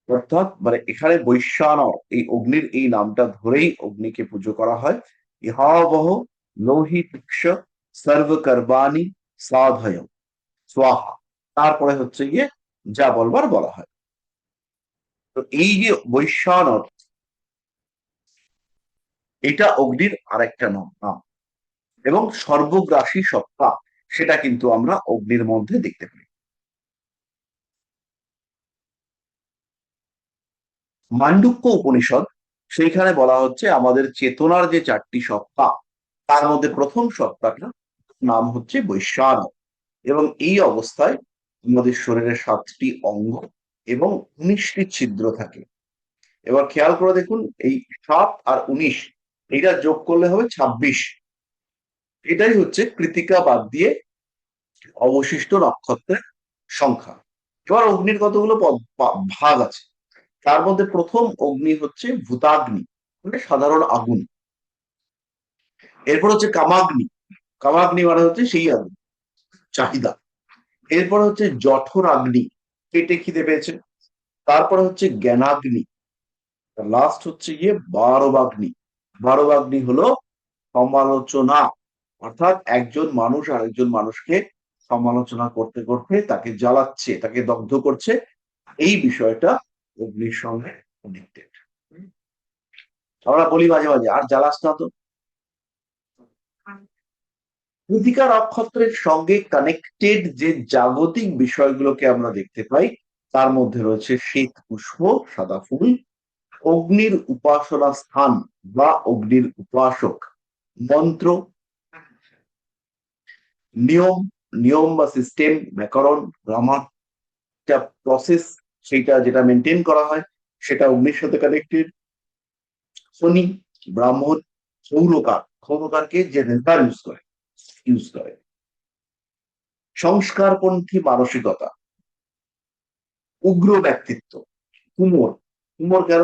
অর্থাৎ মানে এখানে বৈশ্বানর এই অগ্নির এই নামটা ধরেই অগ্নিকে পুজো করা হয়। ইহাবহ লোহিতক্ষ সর্বকর্বাণি সাধয় স্বাহা, তারপরে হচ্ছে গিয়ে যা বলবার বলা হয়। তো এই যে বৈশ্বানর, এটা অগ্নির আরেকটা নাম। এবং সর্বগ্রাসী সত্তা, সেটা কিন্তু আমরা অগ্নির মধ্যে দেখতে পাই। মান্ডুক্য উপনিষদ, সেইখানে বলা হচ্ছে আমাদের চেতনার যে চারটি সত্তা, তার মধ্যে প্রথম সত্তাটা নাম হচ্ছে বৈশ্বানর। এবং এই অবস্থায় আমাদের শরীরের 7টি অঙ্গ এবং 19টি ছিদ্র থাকে। এবার খেয়াল করে দেখুন, এই 7 আর 19 এটা যোগ করলে হবে 26। এটাই হচ্ছে কৃতিকা বাদ দিয়ে অবশিষ্ট নক্ষত্রের সংখ্যা। এবার অগ্নির কতগুলো ভাগ আছে, তার মধ্যে প্রথম অগ্নি হচ্ছে ভূতাগ্নি, মানে সাধারণ আগুন। এরপর হচ্ছে কামাগ্নি, কামাগ্নি মানে হচ্ছে সেই আগুন, চাহিদা। এরপর হচ্ছে জঠর আগ্নি, পেটে খিদে পেয়েছে। তারপরে হচ্ছে জ্ঞানাগ্নি। লাস্ট হচ্ছে গিয়ে বারবাগ্নি। বারবাগ্নি হলো সমালোচনা, অর্থাৎ একজন মানুষ আরেকজন মানুষকে সমালোচনা করতে করতে তাকে জ্বালাচ্ছে, তাকে দগ্ধ করছে। এই বিষয়টা অগ্নির সঙ্গে কানেক্টেড। আমরা বলি মাঝে মাঝে, আর জ্বালাস না তো। কৃতিকা নক্ষত্রের সঙ্গে কানেক্টেড যে জাগতিক বিষয়গুলোকে আমরা দেখতে পাই, তার মধ্যে রয়েছে শ্বেত পুষ্প, সাদা ফুল, অগ্নির উপাসনা স্থান বা অগ্নির উপাসক, মন্ত্র, নিয়ম, নিয়ম বা সিস্টেম, ব্যাকরণ, গ্রামার, প্রসেস, সেটা যেটা মেনটেন করা হয় সেটা অগ্নির সাথে কানেক্টেড। শনি, ব্রাহ্মণ, সৌরকার, সৌরকারকে যে রেজার ইউজ করে সংস্কারপন্থী মানসিকতা, উগ্র ব্যক্তিত্ব, কুমোর, কুমোর কেন,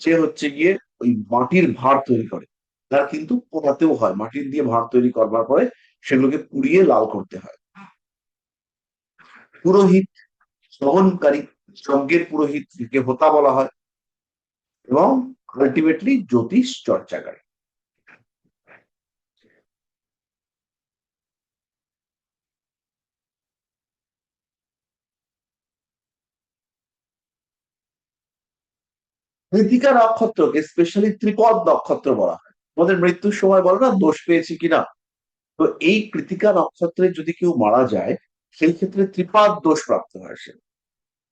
যে হচ্ছে গিয়ে ওই মাটির ভাঁড় তৈরি করে, তার কিন্তু পোড়াতেও হয়, মাটির দিয়ে ভাঁড় তৈরি করবার পরে সেগুলোকে পুড়িয়ে লাল করতে হয়। পুরোহিত, শ্রবণকারী, যজ্ঞের পুরোহিত কে হোতা বলা হয়। এবং আলটিমেটলি জ্যোতিষ চর্চাকারী। কৃতিকা নক্ষত্রকে স্পেশালি ত্রিপদ নক্ষত্র বলা হয়। আমাদের মৃত্যুর সময় বলে না দোষ পেয়েছি কিনা, তো এই কৃতিকা নক্ষত্রে যদি কেউ মারা যায়, সেই ক্ষেত্রে ত্রিপাদ দোষ প্রাপ্ত হয় সে।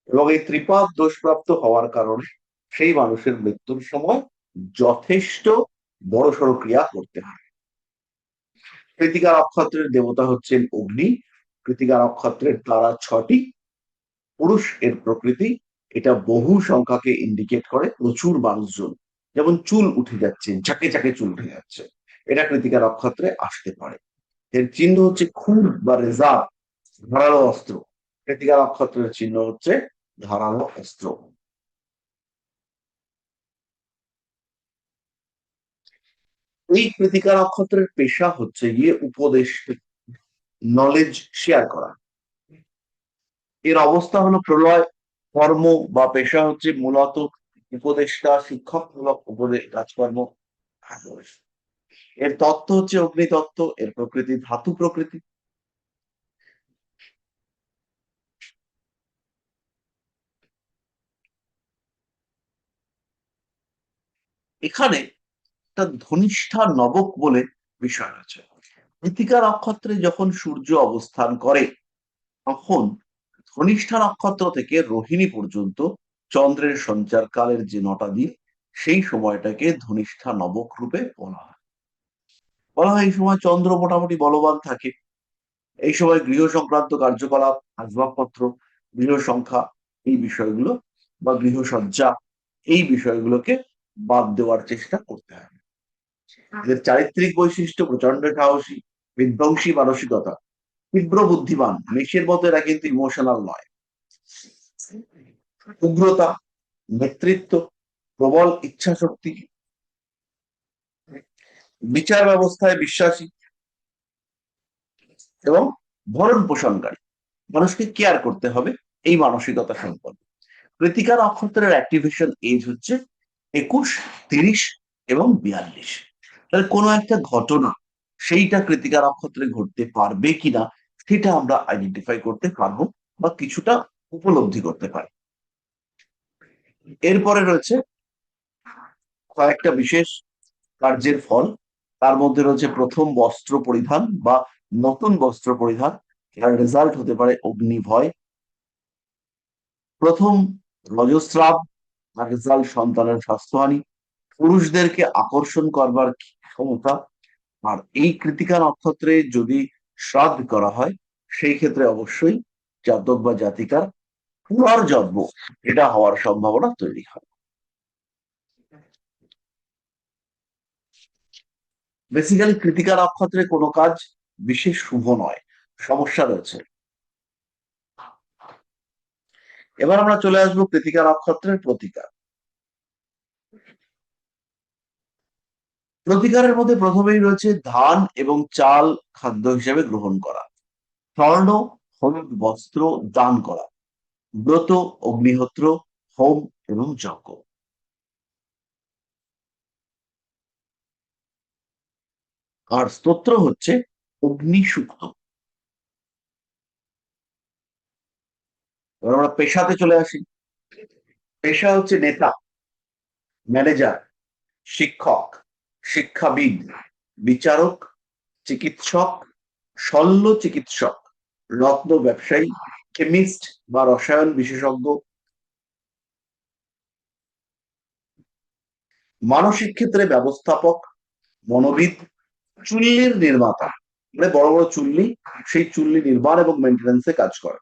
এবং এই ত্রিপাদ দোষপ্রাপ্ত হওয়ার কারণে সেই মানুষের মৃত্যুর সময় যথেষ্ট বড়সড় ক্রিয়া করতে হয়। কৃতিকা নক্ষত্রের দেবতা হচ্ছেন অগ্নি। কৃতিকা নক্ষত্রের তারা 6টি, পুরুষ এর প্রকৃতি, এটা বহু সংখ্যাকে ইন্ডিকেট করে, প্রচুর মানুষজন, যেমন চুল উঠে যাচ্ছে, ঝাঁকে ঝাঁকে চুল উঠে যাচ্ছে, এটা কৃতিকা নক্ষত্রে আসতে পারে। এর চিহ্ন হচ্ছে খুর বা রেজার, ধারালো অস্ত্র। কৃতিকা নক্ষত্রের চিহ্ন হচ্ছে ধারালো অস্ত্র। এই কৃতিকা নক্ষত্রের পেশা হচ্ছে গিয়ে উপদেশ, নলেজ শেয়ার করা। এর অবস্থা হলো প্রলয়। কর্ম বা পেশা হচ্ছে মূলত উপদেষ্টা, শিক্ষকমূলক উপদেশ কাজকর্ম। এর তত্ত্ব হচ্ছে অগ্নিতত্ত্ব, এর প্রকৃতি ধাতু প্রকৃতি। এখানে একটা ধনিষ্ঠা নবক বলে বিষয় আছে। কৃতিকা নক্ষত্রে যখন সূর্য অবস্থান করে, তখন ধনিষ্ঠা নক্ষত্র থেকে রোহিণী পর্যন্ত চন্দ্রের সঞ্চারকালের যে 9টা দিন, সেই সময়টাকে ধনিষ্ঠা নবক রূপে বলা হয়। বলা হয় এই সময় চন্দ্র মোটামুটি বলবান থাকে। এই সময় গৃহ সংক্রান্ত কার্যকলাপ, আসবাবপত্র, গৃহ সংখ্যা, এই বিষয়গুলো বা গৃহসজ্জা, এই বিষয়গুলোকে বাদ দেওয়ার চেষ্টা করতে হবে। এদের চারিত্রিক বৈশিষ্ট্য প্রচন্ড সাহসী, বিধ্বংসী মানসিকতা, তীব্র বুদ্ধিমান, মেষের মতো এরা কিন্তু ইমোশনাল নয়, উগ্রতা, নেতৃত্ব, প্রবল ইচ্ছা শক্তি, বিচার ব্যবস্থায় বিশ্বাসী এবং ভরণ পোষণকারী, মানুষকে কেয়ার করতে হবে, এই মানসিকতা সম্পন্ন। কৃতিকা নক্ষত্রের অ্যাক্টিভেশন এজ হচ্ছে 21, 30 এবং 42। তাহলে কোনো একটা ঘটনা সেইটা কৃতিকা নক্ষত্রে ঘটতে পারবে কিনা সেটা আমরা আইডেন্টিফাই করতে পারবো বা কিছুটা উপলব্ধি করতে পারি। এরপরে রয়েছে কয়েকটা বিশেষ কার্যের ফল। তার মধ্যে রয়েছে প্রথম বস্ত্র পরিধান বা নতুন বস্ত্র পরিধান, যার রেজাল্ট হতে পারে অগ্নিভয়। প্রথম রজস্রাব, তার রেজাল্ট সন্তানের স্বাস্থ্যহানি। পুরুষদেরকে আকর্ষণ করবার ক্ষমতা। আর এই কৃতিকা নক্ষত্রে যদি শ্রাদ্ধ করা হয় সেই ক্ষেত্রে অবশ্যই জাতক বা জাতিকার পুনর্জন্ম এটা হওয়ার সম্ভাবনা তৈরি হয়। বেসিক্যালি কৃতিকা নক্ষত্রে কোনো কাজ বিশেষ শুভ নয়, সমস্যা রয়েছে। এবার আমরা চলে আসবো কৃতিকা নক্ষত্রের প্রতিকার। প্রতিকারের মধ্যে প্রথমেই রয়েছে ধান এবং চাল খাদ্য হিসেবে গ্রহণ করা, স্বর্ণ, হলুদ বস্ত্র দান করা, ব্রত, অগ্নিহোত্র, হোম এবং যজ্ঞ। আর স্তোত্র হচ্ছে অগ্নি সূক্ত। এবার আমরা পেশাতে চলে আসি। পেশা হচ্ছে নেতা, ম্যানেজার, শিক্ষক, শিক্ষাবিদ, বিচারক, চিকিৎসক, শল্য চিকিৎসক, রত্ন ব্যবসায়ী, কেমিস্ট বা রসায়ন বিশেষজ্ঞ। মানসিক ক্ষেত্রে ব্যবস্থাপক, মনোবিদ, চুল্লির নির্মাতা, মানে বড় বড় চুল্লি, সেই চুল্লি নির্মাণ এবং মেনটেন্যান্সে কাজ করে।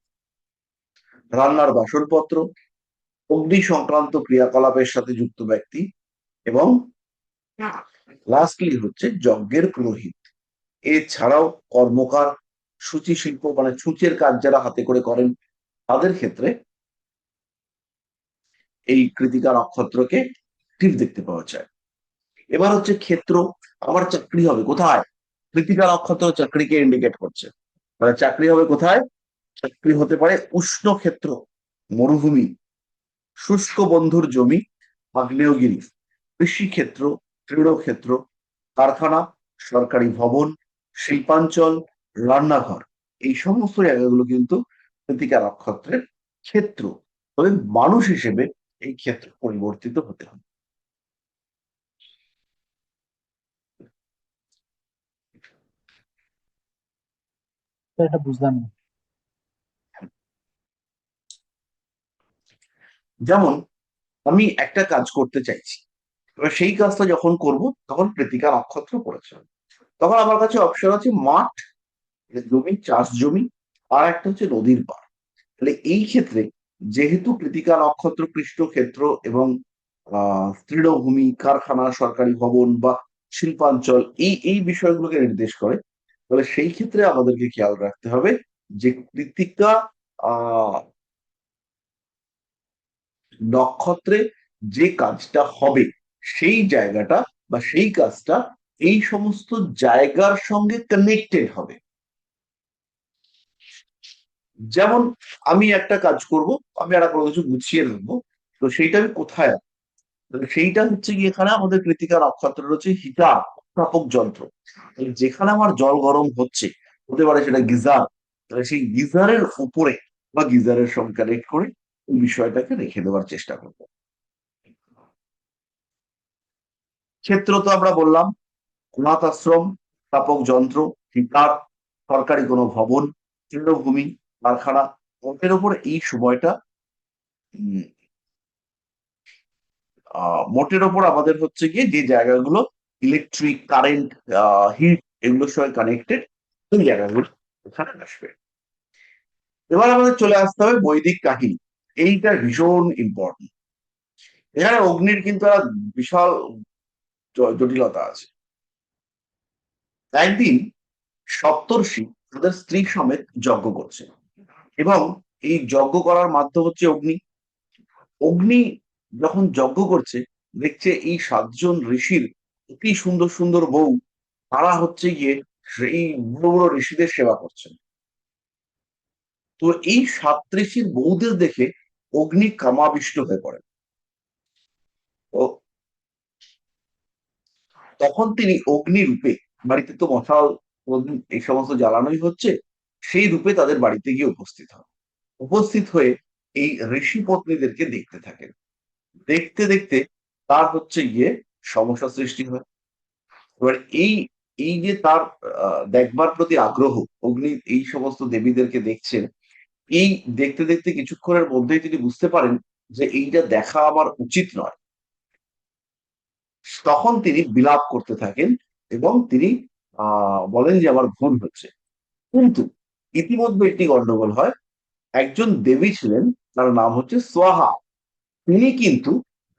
রান্নার বাসনপত্র, অগ্নি সংক্রান্ত ক্রিয়াকলাপের সাথে যুক্ত ব্যক্তি এবং লাস্টলি হচ্ছে যজ্ঞের পুরোহিত। এছাড়াও কর্মকার, সূচি শিল্প মানে সূচের কাজ যারা হাতে করে করেন তাদের ক্ষেত্রে এই কৃতিকা নক্ষত্রকে টিপ দেখতে পাওয়া যায়। এবার হচ্ছে ক্ষেত্র, আমার চাকরি হবে কোথায়? কৃতিকা নক্ষত্র চাকরিকে ইন্ডিকেট করছে, মানে চাকরি হবে কোথায়? চাকরি হতে পারে উষ্ণ ক্ষেত্র, মরুভূমি, শুষ্ক বন্ধুর জমি, আগ্নেয়গিরি, কৃষিক্ষেত্র, ক্রীড়ক্ষেত্র, কারখানা, সরকারি ভবন, শিল্পাঞ্চল, রান্নাঘর, এই সমস্ত জায়গাগুলো কিন্তু কৃতিকা নক্ষত্রের ক্ষেত্র। তবে মানুষ হিসেবে এই ক্ষেত্র পরিবর্তিত হতে হবে। তো এটা বুঝলাম না। যেমন আমি একটা কাজ করতে চাইছি, এবার সেই কাজটা যখন করব তখন কৃতিকা নক্ষত্র পড়েছে, তখন আমার কাছে অপশন আছে মাঠ, জমি, চাষ জমি, আর একটা হচ্ছে নদীর পাড়। তাহলে এই ক্ষেত্রে যেহেতু কৃতিকা নক্ষত্র কৃষ্ণক্ষেত্র এবং তৃণভূমি, কারখানা, সরকারি ভবন বা শিল্পাঞ্চল, এই এই বিষয়গুলোকে নির্দেশ করে, তাহলে সেই ক্ষেত্রে আমাদেরকে খেয়াল রাখতে হবে যে কৃতিকা আহ নক্ষত্রে যে কাজটা হবে সেই জায়গাটা বা সেই কাজটা এই সমস্ত জায়গার সঙ্গে কানেক্টেড হবে। যেমন আমি একটা কাজ করব, আমি একটা কোনো কিছু গুছিয়ে রাখবো, তো সেইটা আমি কোথায় রাখবো? তাহলে সেইটা হচ্ছে কি, এখানে আমাদের কৃতিকা নক্ষত্র রয়েছে হিটার, উত্তাপক যন্ত্র। তাহলে যেখানে আমার জল গরম হচ্ছে, হতে পারে সেটা গিজার, তাহলে সেই গিজারের উপরে বা গিজারের সঙ্গে কানেক্ট করে এই বিষয়টাকে রেখে দেওয়ার চেষ্টা করবো। ক্ষেত্র তো আমরা বললাম, অনাথ আশ্রম, স্থাপক যন্ত্র, হিটার, সরকারি কোনো ভবন, তৃণভূমি, কারখানা, ওদের উপর এই সময়টা উম, মোটের ওপর আমাদের হচ্ছে গিয়ে যে জায়গাগুলো ইলেকট্রিক কারেন্ট, হিট, এগুলোর সঙ্গে কানেক্টেড এই জায়গাগুলো এখানে আসবে। এবার আমাদের চলে আসতে হবে বৈদিক কাহিনী। এইটা ভীষণ ইম্পর্টেন্ট। এখানে অগ্নির কিন্তু একটা বিশাল জটিলতা আছে। একদিন সপ্তর্ষি তাদের স্ত্রী সমেত যজ্ঞ করছে, এবং এই যজ্ঞ করার মাধ্যম হচ্ছে অগ্নি। অগ্নি যখন যজ্ঞ করছে, দেখছে এই 7 জন ঋষির অতি সুন্দর সুন্দর বউ, তারা হচ্ছে গিয়ে সেই বড় বড় ঋষিদের সেবা করছেন। তো এই 7 ঋষির বউদের দেখে অগ্নি কামাবিষ্ট হয়ে পড়ে। ও তখন তিনি অগ্নি রূপে, বাড়িতে তো মশাল এই সমস্ত জ্বালানোই হচ্ছে, সেই রূপে তাদের বাড়িতে গিয়ে উপস্থিত হন। উপস্থিত হয়ে এই ঋষি পত্নীদেরকে দেখতে থাকেন। দেখতে দেখতে তার হচ্ছে গিয়ে সমস্যা সৃষ্টি হয়। এবার এই এই যে তার দেখবার প্রতি আগ্রহ, অগ্নি এই সমস্ত দেবীদেরকে দেখছেন, এই দেখতে দেখতে কিছুক্ষণের মধ্যেই তিনি বুঝতে পারেন যে এইটা দেখা আমার উচিত নয়। তখন তিনি বিলাপ করতে থাকেন, এবং তিনি বলেন যে আমার ভুল হচ্ছে। কিন্তু ইতিমধ্যে একটি গন্ডগোল হয়। একজন দেবী ছিলেন, তার নাম হচ্ছে সোহা। তিনি কিন্তু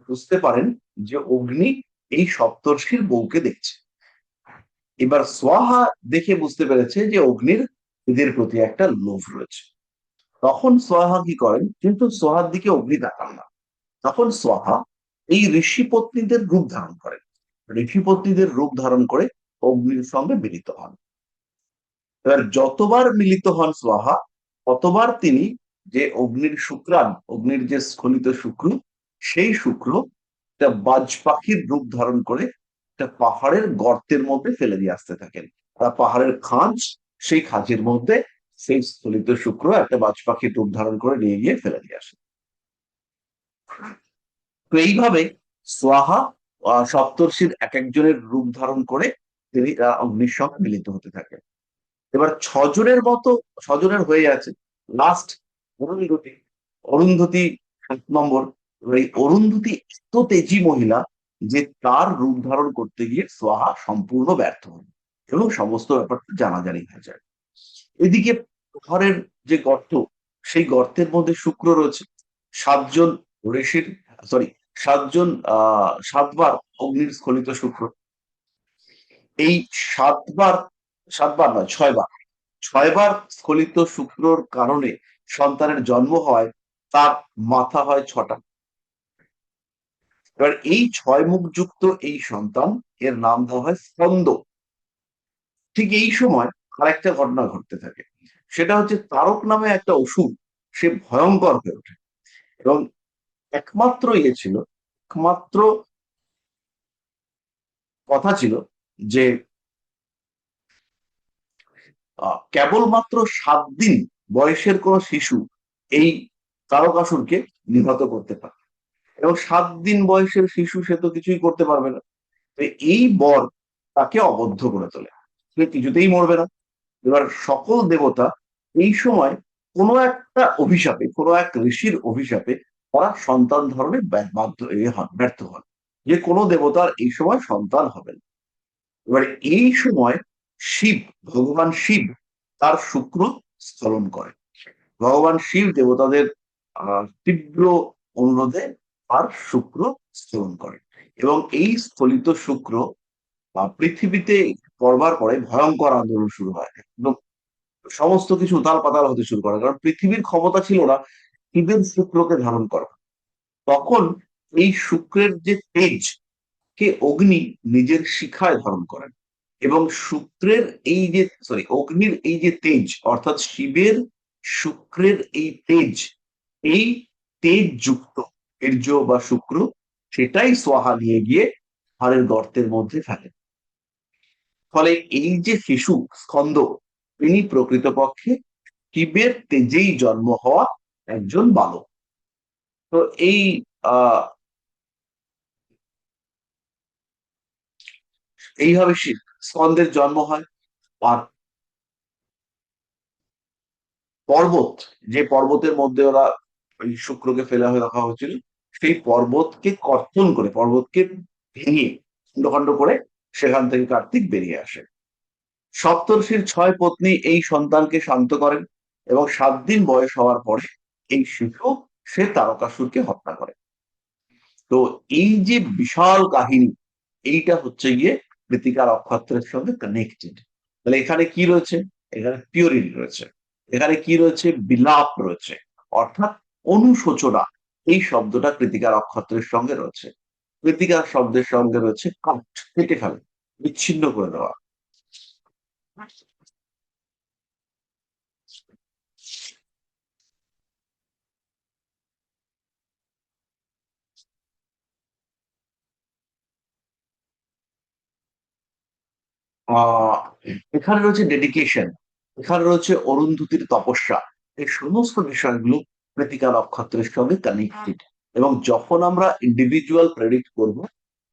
বুঝতে পারেন যে অগ্নি এই সপ্তর্ষির বউকে দেখছে। এবার সোহা দেখে বুঝতে পেরেছে যে অগ্নির এদের প্রতি একটা লোভ রয়েছে। তখন সোহা কি করেন, কিন্তু সোহার দিকে অগ্নি তাকান না। তখন সোহা এই ঋষি পত্নীদের রূপ ধারণ করেন। ঋষি পত্নীদের রূপ ধারণ করে অগ্নির সঙ্গে মিলিত হন। এবার যতবার মিলিত হন সোহা, ততবার তিনি যে অগ্নির শুক্রাণ, অগ্নির যে স্খলিত শুক্র, সেই শুক্র একটা বাজ পাখির রূপ ধারণ করে একটা পাহাড়ের গর্তের মধ্যে ফেলে দিয়ে আসতে থাকেন। আর পাহাড়ের খাঁজ, সেই খাঁজের মধ্যে সেই স্খলিত শুক্র একটা বাজ পাখির রূপ ধারণ করে নিয়ে গিয়ে ফেলে দিয়ে আসে। তো এইভাবে সোয়াহা সপ্তর্ষির এক একজনের রূপ ধারণ করে তিনি অগ্নির সঙ্গে মিলিত হতে থাকেন। এবার 6 জনের মতো, 6 জনের হয়ে আছে। লাস্ট অরুন্ধতী। অরুন্ধতী 7 নম্বর। এবার এই অরুন্ধতী এত তেজি মহিলা যে তার রূপ ধারণ করতে গিয়ে সোহা সম্পূর্ণ ব্যর্থ হন, এবং সমস্ত ব্যাপারটা জানাজানি হয়ে যায়। এদিকে পাহাড়ের যে গর্ত, সেই গর্তের মধ্যে শুক্র রয়েছে। 7 জন ঋষির, সরি, 7 জন 7 বার অগ্নির স্খলিত শুক্র। এই 7 বার, 7 বার নয়, 6 বার, 6 বার স্খলিত শুক্রর কারণে সন্তানের জন্ম হয়। তার মাথা হয় 6টা। এবার এই 6 মুখ যুক্ত এই সন্তান, এর নাম দেওয়া হয় স্কন্দ। ঠিক এই সময় আরেকটা ঘটনা ঘটতে থাকে। সেটা হচ্ছে তারক নামে একটা অসুর, সে ভয়ঙ্কর হয়ে ওঠে। এবং একমাত্র ইয়ে ছিল, একমাত্র কথা ছিল যে কেবলমাত্র 7 দিন বয়সের কোন শিশু এই তারকাসুরকে নিহত করতে পারে। এবং 7 দিন বয়সের শিশু, সে তো কিছুই করতে পারবে না। তো এই বর তাকে অবদ্ধ করে তোলে, সে কিছুতেই মরবে না। এবার সকল দেবতা এই সময় কোনো একটা অভিশাপে, কোনো এক ঋষির অভিশাপে তারা সন্তান ধারণে ব্যর্থ হন, যে কোনো দেবতার এই সময় সন্তান হবে না। এবার এই সময় শিব, ভগবান শিব তার শুক্র স্খলন করে। ভগবান শিব দেবতাদের তীব্র অনুরোধে তার শুক্র স্খলন করে, এবং এই স্খলিত শুক্র পৃথিবীতে পড়বার পরে ভয়ঙ্কর আন্দোলন শুরু হয়। একদম সমস্ত কিছু উতাল পাতাল হতে শুরু করে, কারণ পৃথিবীর ক্ষমতা ছিল না শিবের শুক্রকে ধারণ করা। তখন এই শুক্রের যে তেজ কে অগ্নি নিজের শিখায় ধারণ করেন, এবং শুক্রের এই যে, সরি, অগ্নির এই যে তেজ, অর্থাৎ শিবের শুক্রের এই তেজ, এই তেজ যুক্ত বীর্য বা শুক্র, সেটাই সোহা নিয়ে গিয়ে হাড়ের গর্তের মধ্যে ফেলে। ফলে এই যে শিশু স্কন্দ, তিনি প্রকৃতপক্ষে শিবের তেজেই জন্ম হওয়া একজন বালক। তো এই আহ এইভাবে স্কন্দের জন্ম হয়। আর পর্বত, যে পর্বতের মধ্যে ওরা ওই শুক্রকে ফেলে হয়ে রাখা হয়েছিল, সেই পর্বতকে কর্তন করে, পর্বতকে ভেঙে খন্ড খন্ড করে সেখান থেকে কার্তিক বেরিয়ে আসে। সপ্তর্ষির 6 পত্নী এই সন্তানকে শান্ত করেন এবং 7 দিন বয়স হওয়ার পরে এই শিশু সে তারকাসুরকে হত্যা করে। তো এই যে বিশাল কাহিনী, এইটা হচ্ছে গিয়ে কৃতিকা নক্ষত্রের সঙ্গে কানেক্টেড। তাহলে এখানে কি রয়েছে? এখানে পিওরিন রয়েছে, এখানে কি রয়েছে? বিলাপ রয়েছে, অর্থাৎ অনুশোচনা। এই শব্দটা কৃতিকা নক্ষত্রের সঙ্গে রয়েছে। কৃতিকা শব্দের সঙ্গে রয়েছে কাট, কেটে ফেলে, বিচ্ছিন্ন করে দেওয়া। আহ এখানে রয়েছে ডেডিকেশন, এখানে রয়েছে অরুন্ধতির তপস্যা। এই সমস্ত বিষয়গুলো কৃতিকা নক্ষত্রের সঙ্গে কানেক্টেড। এবং যখন আমরা ইন্ডিভিজুয়াল প্রেডিক্ট করব,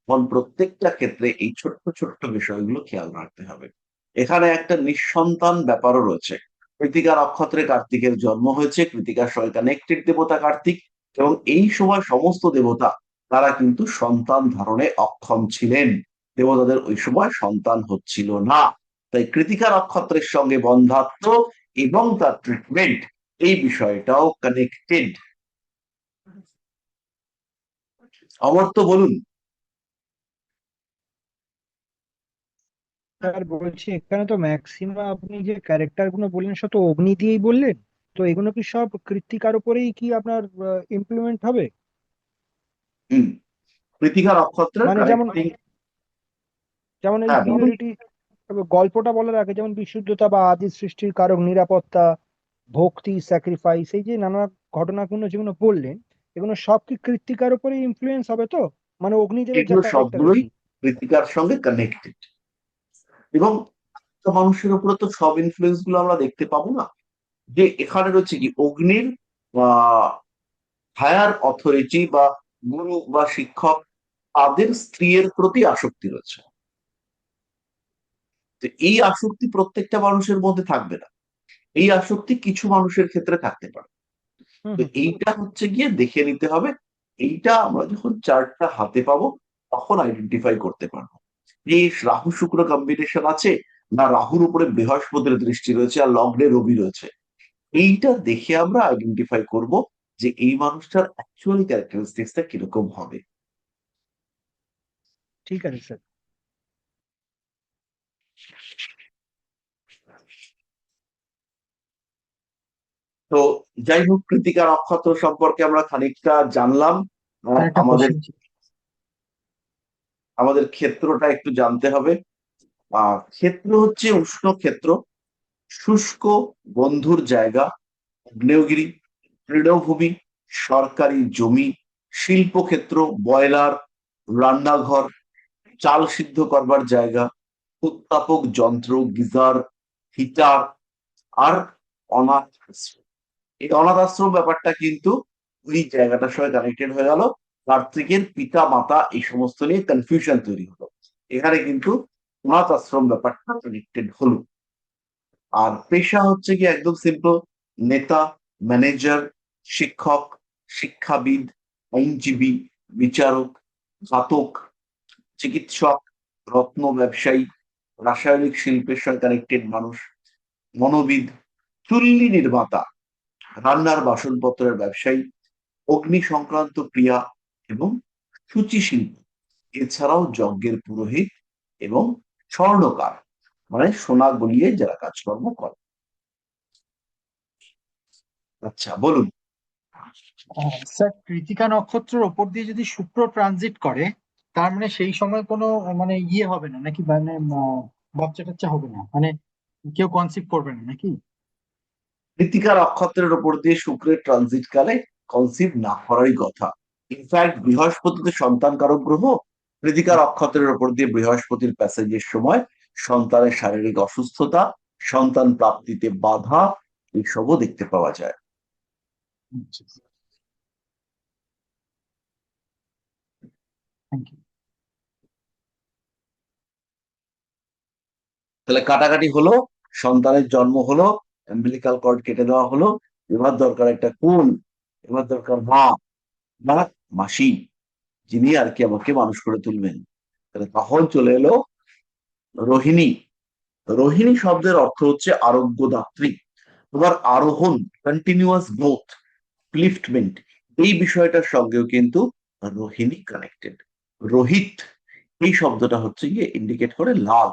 তখন প্রত্যেকটা ক্ষেত্রে এই ছোট্ট ছোট্ট বিষয়গুলো খেয়াল রাখতে হবে। এখানে একটা নিঃসন্তান ব্যাপারও রয়েছে। কৃতিকা নক্ষত্রে কার্তিকের জন্ম হয়েছে, কৃতিকার সঙ্গে কানেক্টেড দেবতা কার্তিক। এবং এই সময় সমস্ত দেবতা তারা কিন্তু সন্তান ধারণে অক্ষম ছিলেন। দেবতাদের ওই সময় সন্তান হচ্ছিল না। তাই কৃতিকা নক্ষত্রের সঙ্গে বন্ধাত্ম এবং তার ট্রিটমেন্ট, এই বিষয়টাও কানেক্টেড। অমর্ত্য বলুন। স্যার বলছি, এখানে তো ম্যাক্সিমাম আপনি যে ক্যারেক্টার গুলো বললেন সব তো অগ্নি দিয়েই বললেন। তো এগুলো কি সব কৃত্তিকার উপরেই কি আপনার ইমপ্লিমেন্ট হবে? হম, কৃতিকা নক্ষত্রের মানে যেমন কানেক্টিং। যেমন এই হ্যাঁ বলুন। পিউরিটি গল্পটা বলার আগে যেমন বিশুদ্ধতা বা আদি সৃষ্টির কারক, নিরাপত্তা, ভক্তি, স্যাক্রিফাইস, এই যে নানা ঘটনাগুলো যেগুলো বললেন, এগুলো সব কি কৃত্তিকার উপরে ইনফ্লুয়েন্স হবে তো? মানে অগ্নিদেবের যা এগুলো ক্যারেক্টার আর সবগুলোই কি। কৃতিকার সঙ্গে কানেক্টেড। এবং একটা মানুষের উপরে তো সব ইনফ্লুয়েন্স গুলো আমরা দেখতে পাবো না। যে এখানে রয়েছে কি অগ্নির হায়ার অথরিটি বা গুরু বা শিক্ষক, তাদের স্ত্রীর প্রতি আসক্তি রয়েছে। তো এই আসক্তি প্রত্যেকটা মানুষের মধ্যে থাকবে না, এই আসক্তি কিছু মানুষের ক্ষেত্রে থাকতে পারে। হুম তো হুম। এইটা হচ্ছে গিয়ে দেখে নিতে হবে। এইটা আমরা যখন চার্টটা হাতে পাবো তখন আইডেন্টিফাই করতে পারবো যে রাহু শুক্র কম্বিনেশন আছে, না রাহুর উপরে বৃহস্পতির দৃষ্টি রয়েছে আর লগ্নে রবি রয়েছে। এইটা দেখে আমরা আইডেন্টিফাই করব যে এই মানুষটার অ্যাকচুয়ালি ক্যারেক্টারিস্টিক্সটা কিরকম হবে। ঠিক আছে স্যার। তো যাই হোক, কৃতিকা নক্ষত্র সম্পর্কে আমরা খানিকটা জানলাম। আর একটা আমাদের কোশ্চেন ছিল। আমাদের ক্ষেত্রটা একটু জানতে হবে। ক্ষেত্র হচ্ছে উষ্ণ ক্ষেত্র, শুষ্ক বন্ধুর জায়গা, আগ্নেয়গিরি, তৃণভূমি, সরকারি জমি, শিল্পক্ষেত্র, বয়লার, রান্নাঘর, চাল সিদ্ধ করবার জায়গা, উত্তাপক যন্ত্র, গিজার, হিটার, আর অনাথ আশ্রম। এই অনাথ আশ্রম ব্যাপারটা কিন্তু ওই জায়গাটার সঙ্গে কানেক্টেড হয়ে গেল। কার্তিকের পিতা মাতা এই সমস্ত নিয়ে কনফিউশন তৈরি হলো, এখানে কিন্তু অনাথ আশ্রম ব্যাপারটা কানেক্টেড হলো। আর পেশা হচ্ছে কি একদম সিম্পল: নেতা, ম্যানেজার, শিক্ষক, শিক্ষাবিদ, আইনজীবী, বিচারক, ঘাতক, চিকিৎসক, রত্ন ব্যবসায়ী, রাসায়নিক শিল্পের সঙ্গে কানেক্টেড মানুষ, মনোবিদ, চুল্লি নির্মাতা, রান্নার বাসনপত্রের ব্যবসায়ী, অগ্নি সংক্রান্ত ক্রিয়া এবং সূচি শিল্প। এছাড়াও যজ্ঞের পুরোহিত এবং স্বর্ণকার, মানে সোনা গলিয়ে যারা কাজকর্ম করে। আচ্ছা বলুন। স্যার, কৃতিকা নক্ষত্রের ওপর দিয়ে যদি শুক্র ট্রানজিট করে, তার মানে সেই সময় কোনো মানে ইয়ে হবে না নাকি? মানে বাচ্চা টাচ্চা হবে না, মানে কেউ কনসিভ করবে না নাকি? কৃতিকা নক্ষত্রের উপর দিয়ে শুক্রের ট্রানজিট কালে কনসিভ না করারই কথা। ইনফ্যাক্ট বৃহস্পতি তো সন্তান কারক গ্রহ। কৃতিকা নক্ষত্রের উপর দিয়ে বৃহস্পতির প্যাসেজের সময় সন্তানের শারীরিক অসুস্থতা, সন্তান প্রাপ্তিতে বাধা, এইসবও দেখতে পাওয়া যায়। Thank you. তাহলে কাটাকাটি হলো, সন্তানের জন্ম হলো, অ্যাম্বিলিকাল কর্ড কেটে দেওয়া হলো। এবার দরকার একটা কোন, এবার দরকার মা বা মাসি, যিনি আর কি আমাকে মানুষ করে তুলবেন। তাহলে তখন চলে এলো রোহিণী। রোহিণী শব্দের অর্থ হচ্ছে আরোগ্যদাত্রী। আবার আরোহণ, কন্টিনিউয়াস গ্রোথ, লিফটমেন্ট, এই বিষয়টার সঙ্গেও কিন্তু রোহিণী কানেক্টেড। রোহিত, এই শব্দটা হচ্ছে গিয়ে ইন্ডিকেট করে লাল।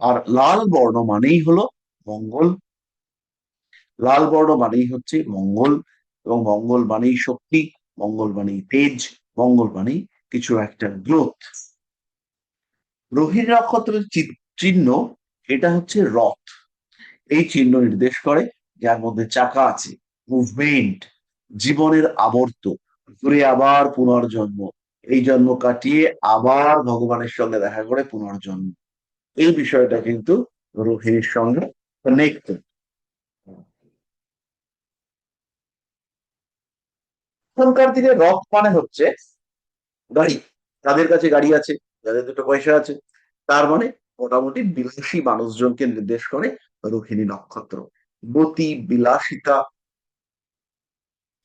আর লাল বর্ণ মানেই হলো মঙ্গল। লাল বর্ণ মানেই হচ্ছে মঙ্গল, এবং মঙ্গল মানেই শক্তি, মঙ্গল মানেই তেজ, মঙ্গল মানেই কিছু একটা গ্রোথ। রোহিণী নক্ষত্রের চিহ্ন, এটা হচ্ছে রথ। এই চিহ্ন নির্দেশ করে যার মধ্যে চাকা আছে, মুভমেন্ট, জীবনের আবর্ত, ঘুরে আবার পুনর্জন্ম, এই জন্ম কাটিয়ে আবার ভগবানের সঙ্গে দেখা করে পুনর্জন্ম, এই বিষয়টা কিন্তু রোহিণীর সঙ্গে কানেক্টেড। এখনকার দিনে রথ মানে হচ্ছে গাড়ি। তাদের কাছে গাড়ি আছে, যাদের দুটো পয়সা আছে, তার মানে মোটামুটি বিলাসী মানুষজনকে নির্দেশ করে রোহিণী নক্ষত্র। গতি, বিলাসিতা,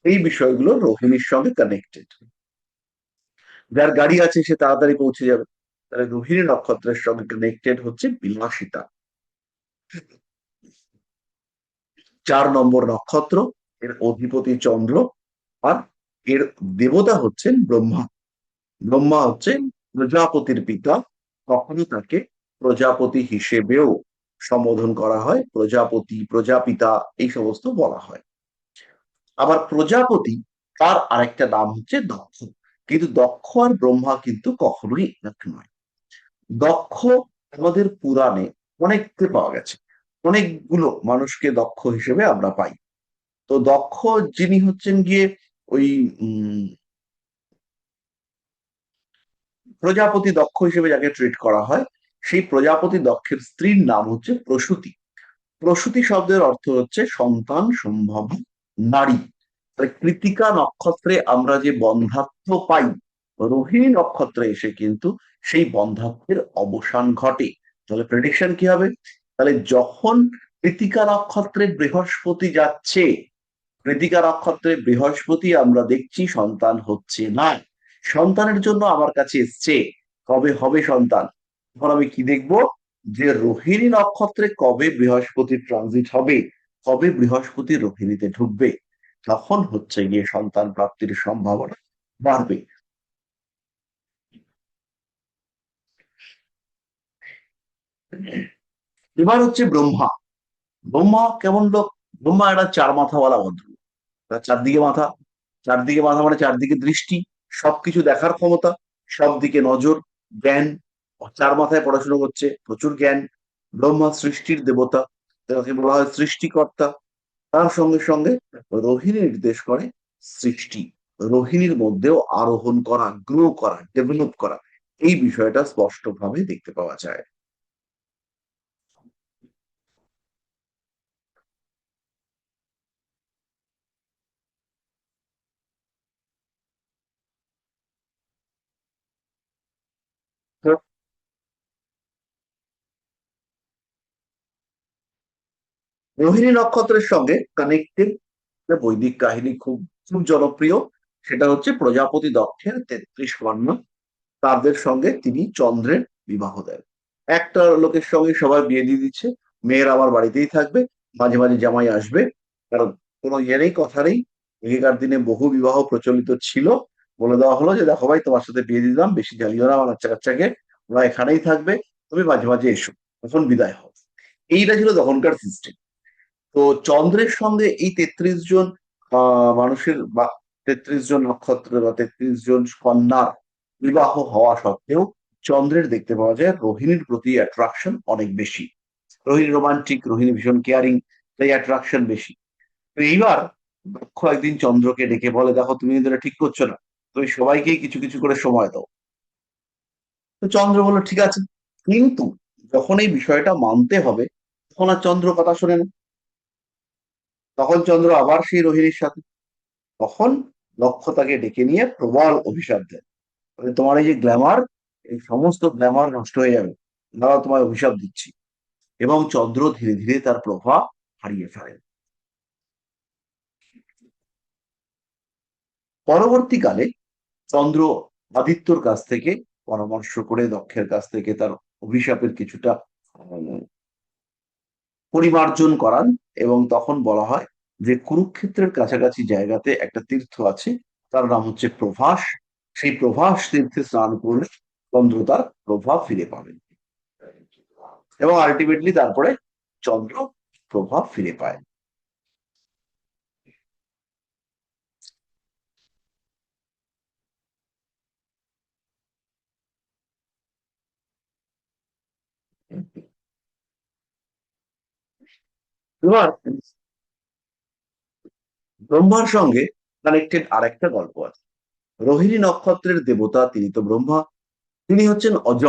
এই বিষয়গুলো রোহিণীর সঙ্গে কানেক্টেড। যার গাড়ি আছে সে তাড়াতাড়ি পৌঁছে যাবে, তাহলে রোহিণী নক্ষত্রের সঙ্গে কানেক্টেড হচ্ছে বিলাসিতা। 4 নম্বর নক্ষত্র, এর অধিপতি চন্দ্র, আর এর দেবতা হচ্ছেন ব্রহ্মা। ব্রহ্মা হচ্ছেন প্রজাপতির পিতা। কখনো তাকে প্রজাপতি হিসেবেও সম্বোধন করা হয়, প্রজাপতি, প্রজাপিতা, এই সমস্ত বলা হয়। আবার প্রজাপতি, তার আরেকটা নাম হচ্ছে দক্ষ। কিন্তু দক্ষ আর ব্রহ্মা কিন্তু কখনোই এক নয়। দক্ষ আমাদের পুরাণে অনেককে পাওয়া গেছে, অনেকগুলো মানুষকে দক্ষ হিসেবে আমরা পাই। তো দক্ষ যিনি হচ্ছেন গিয়ে ওই প্রজাপতি দক্ষ হিসেবে যাকে ট্রিট করা হয়, সেই প্রজাপতি দক্ষের স্ত্রীর নাম হচ্ছে প্রসূতি। প্রসূতি শব্দের অর্থ হচ্ছে সন্তান সম্ভব নারী। তাহলে কৃত্তিকা নক্ষত্রে আমরা যে বন্ধ্যাত্ব পাই, রোহিণী নক্ষত্রে এসে কিন্তু সেই বন্ধ্যাত্বের অবসান ঘটে। তাহলে প্রেডিকশন কি হবে? তাহলে যখন কৃত্তিকা নক্ষত্রে বৃহস্পতি যাচ্ছে, কৃত্তিকা নক্ষত্রে বৃহস্পতি আমরা দেখছি সন্তান হচ্ছে না, সন্তানের জন্য আমার কাছে এসছে, কবে হবে সন্তান? তখন আমি কি দেখবো, যে রোহিণী নক্ষত্রে কবে বৃহস্পতির ট্রানজিট হবে, কবে বৃহস্পতি রোহিণীতে ঢুকবে, তখন হচ্ছে গিয়ে সন্তান প্রাপ্তির সম্ভাবনা বাড়বে। এবার হচ্ছে ব্রহ্মা। ব্রহ্মা কেমন লোক? ব্রহ্মা একটা 4 মাথাওয়ালা ভদ্রলোক। তার চারদিকে মাথা, চারদিকে মাথা মানে চারদিকে দৃষ্টি, সবকিছু দেখার ক্ষমতা, সব দিকে নজর, জ্ঞান। 4 মাথায় পড়াশোনা করছে, প্রচুর জ্ঞান। ব্রহ্মা সৃষ্টির দেবতা, তাকে বলা হয় সৃষ্টিকর্তা। তার সঙ্গে সঙ্গে রোহিণী নির্দেশ করে সৃষ্টি। রোহিণীর মধ্যেও আরোহণ করা, গ্রো করা, ডেভেলপ করা, এই বিষয়টা স্পষ্টভাবে দেখতে পাওয়া যায়। রোহিণী নক্ষত্রের সঙ্গে কানেক্টেড বৈদিক কাহিনী খুব খুব জনপ্রিয়, সেটা হচ্ছে প্রজাপতি দক্ষের 33 কন্যা, তাদের সঙ্গে তিনি চন্দ্রের বিবাহ দেন। একটা লোকের সঙ্গে সবাই বিয়ে দিয়ে দিচ্ছে, মেয়ের আমার বাড়িতেই থাকবে, মাঝে মাঝে জামাই আসবে, কারণ কোনো ইয়ে নেই, কথা নেই। আগেকার দিনে বহু বিবাহ প্রচলিত ছিল। বলে দেওয়া হলো যে দেখো ভাই, তোমার সাথে বিয়ে দিয়ে দিলাম, বেশি জ্বালিও না আমার বাচ্চা কাচ্চাকে, ওরা এখানেই থাকবে, তুমি মাঝে মাঝে এসো, তখন বিদায় হও। এইটা ছিল তখনকার সিস্টেম। তো চন্দ্রের সঙ্গে এই 33 জন মানুষের বা 33 জন নক্ষত্র বা 33 জন কন্যার বিবাহ হওয়া সত্ত্বেও চন্দ্রের দেখতে পাওয়া যায় রোহিণীর প্রতি অ্যাট্রাকশন অনেক বেশি। রোহিণী রোমান্টিক, রোহিণী ভীষণ কেয়ারিং, তাই অ্যাট্রাকশন বেশি। তো এইবার দক্ষ একদিন চন্দ্রকে ডেকে বলে, দেখো তুমি কিন্তু এটা ঠিক করছো না, তুমি সবাইকেই কিছু কিছু করে সময় দাও। তো চন্দ্র বললো ঠিক আছে, কিন্তু যখন এই বিষয়টা মানতে হবে, তখন আর চন্দ্র কথা শোনে না। তখন চন্দ্র আবার সেই রোহিণীর সাথে, তখন লক্ষ্য তাকে ডেকে নিয়ে প্রবল অভিশাপ দেয়, বলে, তোমার এই যে গ্ল্যামার, এই সমস্ত গ্ল্যামার নষ্ট হয়ে যাবে, দাঁড়াও তোমায় অভিশাপ দিচ্ছি। এবং চন্দ্র ধীরে ধীরে তার প্রভাব হারিয়ে ফেলে। পরবর্তীকালে চন্দ্র আদিত্যর কাছ থেকে পরামর্শ করে, দক্ষের কাছ থেকে তার অভিশাপের কিছুটা পরিমার্জন করান। এবং তখন বলা হয় যে কুরুক্ষেত্রের কাছাকাছি জায়গাতে একটা তীর্থ আছে, তার নাম হচ্ছে প্রভাস। সেই প্রভাস তীর্থে স্নান করলে চন্দ্র তার প্রভাব ফিরে পাবেন, এবং আলটিমেটলি তারপরে চন্দ্র প্রভাব ফিরে পায়। এবার ব্রহ্মার সঙ্গে কানেক্টেড আরেকটা গল্প আছে। রোহিণী নক্ষত্রের দেবতা তিনি তো ব্রহ্মা, তিনি হচ্ছেন অজ।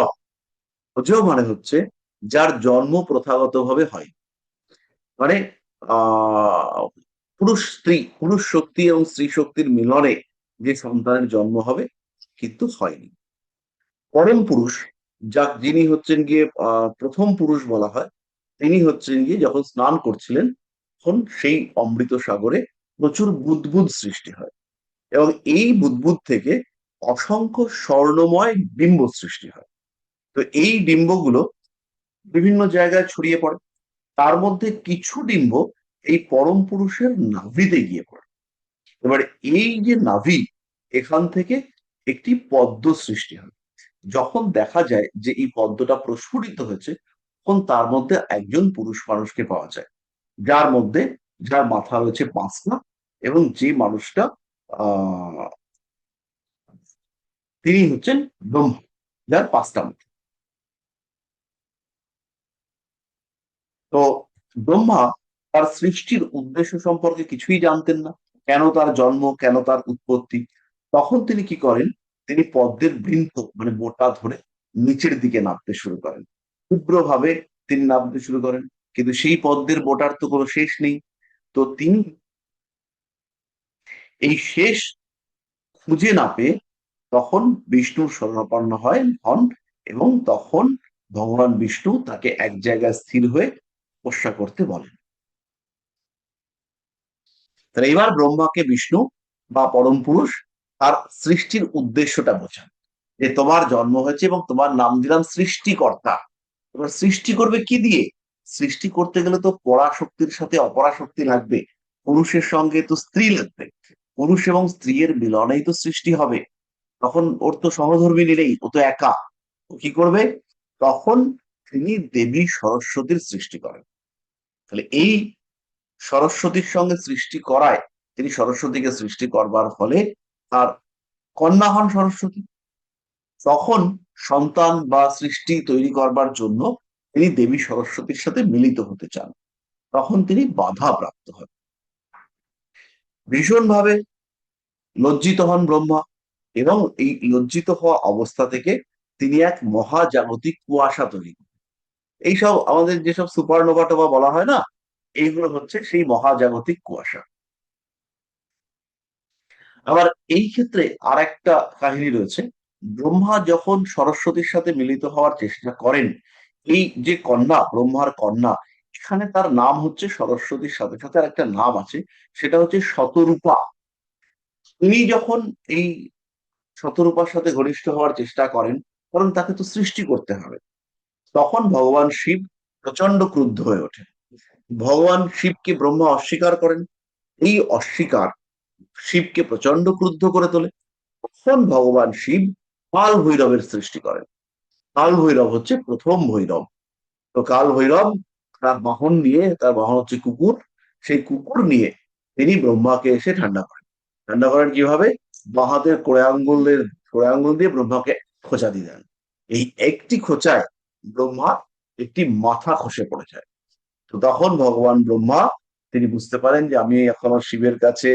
অজ মানে হচ্ছে যার জন্ম প্রথাগতভাবে হয়, মানে আহ পুরুষ স্ত্রী, পুরুষ শক্তি এবং স্ত্রী শক্তির মিলনে যে সন্তানের জন্ম হবে, কিন্তু হয়নি। পরম পুরুষ, যিনি হচ্ছেন গিয়ে প্রথম পুরুষ বলা হয়, তিনি হচ্ছেন গিয়ে যখন স্নান করছিলেন, তখন সেই অমৃত সাগরে প্রচুর বুদ্বুদ সৃষ্টি হয়, এবং এই বুদ্বুদ থেকে অসংখ্য স্বর্ণময় ডিম্ব সৃষ্টি হয়। তো এই ডিম্বগুলো বিভিন্ন জায়গায় ছড়িয়ে পড়ে, তার মধ্যে কিছু ডিম্ব এই পরম পুরুষের নাভিতে গিয়ে পড়ে। এবার এই যে নাভি, এখান থেকে একটি পদ্ম সৃষ্টি হয়। যখন দেখা যায় যে এই পদ্মটা প্রস্ফুটিত হয়েছে, তখন তার মধ্যে একজন পুরুষ মানুষকে পাওয়া যায়, যার মধ্যে, যার মাথা রয়েছে পাঁচটা, এবং যে মানুষটা আহ তিনি হচ্ছেন ব্রহ্মা, যার পাঁচটা মাথা। তো ব্রহ্মা তার সৃষ্টির উদ্দেশ্য সম্পর্কে কিছুই জানতেন না, কেন তার জন্ম, কেন তার উৎপত্তি। তখন তিনি কি করেন, তিনি পদ্মের বৃন্ত মানে বোটা ধরে নিচের দিকে নামতে শুরু করেন, তীব্রভাবে তিনি নামতে শুরু করেন। কিন্তু সেই পদ্মের বোটার তো কোনো শেষ নেই। তো তিনি এই শেষ খুঁজে না পেয়ে তখন বিষ্ণুর শরণাপন্ন হন, এবং তখন ভগবান বিষ্ণু তাকে এক জায়গায় স্থির হয়ে তপস্যা করতে বলেন। তাহলে এবার ব্রহ্মাকে বিষ্ণু বা পরম পুরুষ তার সৃষ্টির উদ্দেশ্যটা বোঝান, যে তোমার জন্ম হয়েছে এবং তোমার নাম দিলাম সৃষ্টিকর্তা। এবার সৃষ্টি করবে কি দিয়ে? সৃষ্টি করতে গেলে তো পরাশক্তির সাথে অপরাশক্তি লাগবে, পুরুষের সঙ্গে তো স্ত্রী লাগবে, পুরুষ এবং স্ত্রীর মিলনেই তো সৃষ্টি হবে। তখন ওর তো সহধর্মিণী নেই, ও তো একা। ও কি করবে? তখন তিনি দেবী সরস্বতীর সৃষ্টি করেন। তাহলে এই সরস্বতীর সঙ্গে সৃষ্টি করায়, তিনি সরস্বতীকে সৃষ্টি করবার ফলে তার কন্যা হন সরস্বতী। তখন সন্তান বা সৃষ্টি তৈরি করবার জন্য তিনি দেবী সরস্বতীর সাথে মিলিত হতে চান, তখন তিনি বাধা প্রাপ্ত হন। ভীষণভাবে লজ্জিত হন ব্রহ্মা, এবং এই লজ্জিত হওয়া অবস্থা থেকে তিনি এক মহাজাগতিক কুয়াশা তৈরি করেন। এইসব আমাদের যেসব সুপারনোভা টোভা বলা হয় না, এইগুলো হচ্ছে সেই মহাজাগতিক কুয়াশা। আবার এই ক্ষেত্রে আর একটা কাহিনী রয়েছে। ব্রহ্মা যখন সরস্বতীর সাথে মিলিত হওয়ার চেষ্টা করেন, এই যে কন্যা, ব্রহ্মার কন্যা, এখানে তার নাম হচ্ছে সরস্বতীর সাথে সাথে আর একটা নাম আছে, সেটা হচ্ছে শতরূপা। তিনি যখন এই শতরূপার সাথে ঘনিষ্ঠ হওয়ার চেষ্টা করেন, কারণ তাকে তো সৃষ্টি করতে হবে, তখন ভগবান শিব প্রচন্ড ক্রুদ্ধ হয়ে ওঠেন। ভগবান শিবকে ব্রহ্মা অস্বীকার করেন। এই অস্বীকার শিবকে প্রচন্ড ক্রুদ্ধ করে তোলে। তখন ভগবান শিব কাল ভৈরবের সৃষ্টি করেন। কাল ভৈরব হচ্ছে প্রথম ভৈরব। তো কাল ভৈরব তার বাহন নিয়ে, তার বাহন হচ্ছে কুকুর, সেই কুকুর নিয়ে তিনি ব্রহ্মাকে এসে ঠান্ডা করেন। ঠান্ডা করেন কিভাবে? বাঁ হাতের কড়ে আঙ্গুল দিয়ে ব্রহ্মাকে খোঁচা দিয়ে দেন। এই একটি খোঁচায় ব্রহ্মার একটি মাথা খসে পড়ে যায়। তো তখন ভগবান ব্রহ্মা তিনি বুঝতে পারেন যে আমি এখনো শিবের কাছে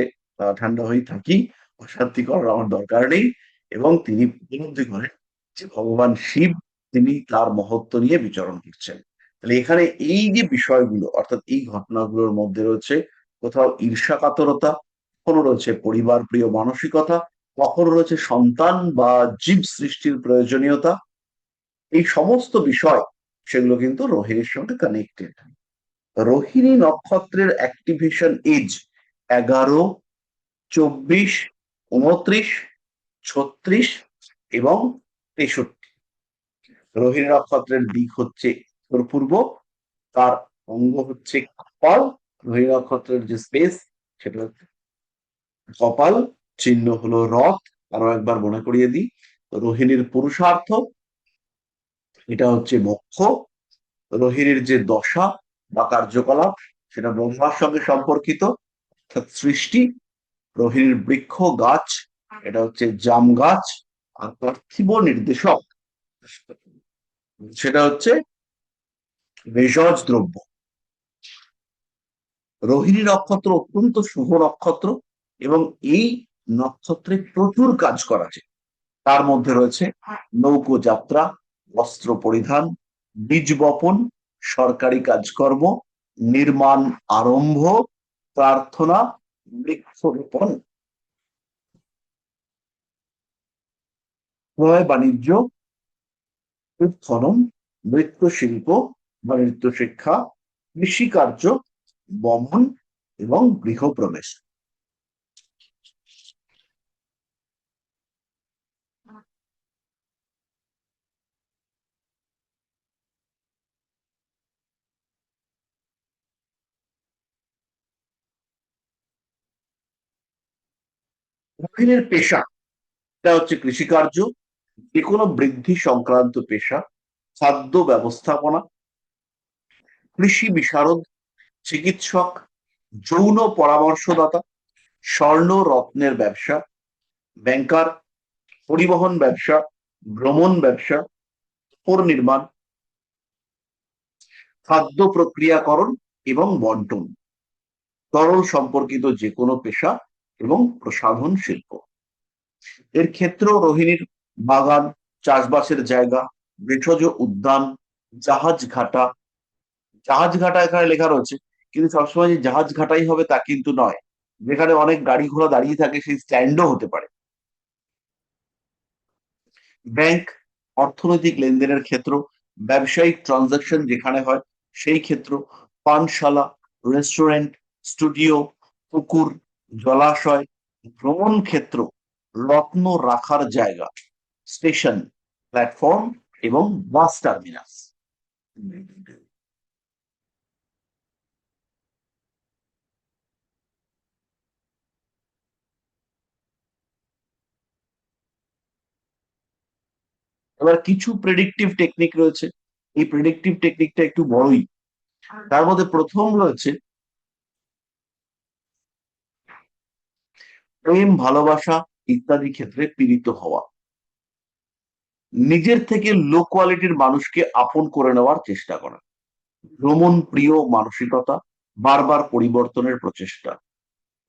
ঠান্ডা হয়ে থাকি, অশান্তি করার আমার দরকার নেই। এবং তিনি উপলব্ধি করেন যে ভগবান শিব তিনি তার মহত্ব নিয়ে বিচরণ করছেন। তাহলে এখানে এই যে বিষয়গুলো, অর্থাৎ এই ঘটনাগুলোর মধ্যে রয়েছে কোথাও ঈর্ষা কাতরতা, কখনো রয়েছে পরিবার প্রিয় মানসিকতা, কখনো রয়েছে সন্তান বা জীব সৃষ্টির প্রয়োজনীয়তা। এই সমস্ত বিষয়, সেগুলো কিন্তু রোহিণীর সঙ্গে কানেক্টেড। রোহিণী নক্ষত্রের অ্যাক্টিভেশন এজ 11, 24, 29, 36, এবং 63। রোহিণী নক্ষত্রের দিক হচ্ছে উত্তর পূর্ব, তার অঙ্গ হচ্ছে কপাল। রোহিণী নক্ষত্রের যে স্পেস সেটা হচ্ছে কপাল, চিহ্ন হলো রথ। আরো একবার মনে করিয়ে দিই, রোহিণীর পুরুষার্থ এটা হচ্ছে মোক্ষ। রোহিণীর যে দশা বা কার্যকলাপ সেটা ব্রহ্মার সঙ্গে সম্পর্কিত, অর্থাৎ সৃষ্টি। রোহিণীর বৃক্ষ গাছ এটা হচ্ছে জাম গাছ। আর পার্থিব নির্দেশক সেটা হচ্ছে ভেষজ দ্রব্য। রোহিণী নক্ষত্র অত্যন্ত শুভ নক্ষত্র এবং এই নক্ষত্রে প্রচুর কাজ করা যায়। তার মধ্যে রয়েছে নৌকো যাত্রা, বস্ত্র পরিধান, বীজ বপন, সরকারি কাজকর্ম, নির্মাণ আরম্ভ, প্রার্থনা, বৃক্ষরোপণ, ক্রয় বাণিজ্য, উৎখনন, নৃত্যশিল্প বা নৃত্যশিক্ষা, কৃষিকার্য, বমন এবং গৃহপ্রবেশ। রোহিণীর পেশা এটা হচ্ছে কৃষিকার্য, যে কোনো বৃদ্ধি সংক্রান্ত পেশা, খাদ্য ব্যবস্থাপনা, কৃষি বিশারদ, চিকিৎসক, যৌন পরামর্শদাতা, স্বর্ণ রত্নের ব্যবসা, ব্যাংকার, পরিবহন ব্যবসা, ভ্রমণ ব্যবসা, কাপড় নির্মাণ, খাদ্য প্রক্রিয়াকরণ এবং বন্টন, তরল সম্পর্কিত যে কোনো পেশা এবং প্রসাধন শিল্প। এর ক্ষেত্রেও রোহিণীর বাগান, চাষবাসের জায়গা, ভেষজ উদ্যান, জাহাজ ঘাটা। জাহাজ ঘাটা এখানে লেখা রয়েছে, কিন্তু সবসময় যে জাহাজ ঘাটাই হবে তা কিন্তু নয়। যেখানে অনেক গাড়ি ঘোড়া দাঁড়িয়ে থাকে সেই স্ট্যান্ডও হতে পারে। ব্যাংক, অর্থনৈতিক লেনদেনের ক্ষেত্র, ব্যবসায়িক ট্রানজাকশন যেখানে হয় সেই ক্ষেত্র, পানশালা, রেস্টুরেন্ট, স্টুডিও, পুকুর, জলাশয়, ভ্রমণ ক্ষেত্র, রত্ন রাখার জায়গা, স্টেশন, প্ল্যাটফর্ম এবং বাস টার্মিনাস। এবার কিছু প্রেডিক্টিভ টেকনিক রয়েছে, এই প্রেডিক্টিভ টেকনিকটা একটু বড়ই। তার মধ্যে প্রথম রয়েছে প্রেম, ভালোবাসা ইত্যাদি ক্ষেত্রে পীড়িত হওয়া, নিজের থেকে লো কোয়ালিটির মানুষকে আপন করে নেওয়ার চেষ্টা করা, ভ্রমণ প্রিয় মানসিকতা, বারবার পরিবর্তনের প্রচেষ্টা,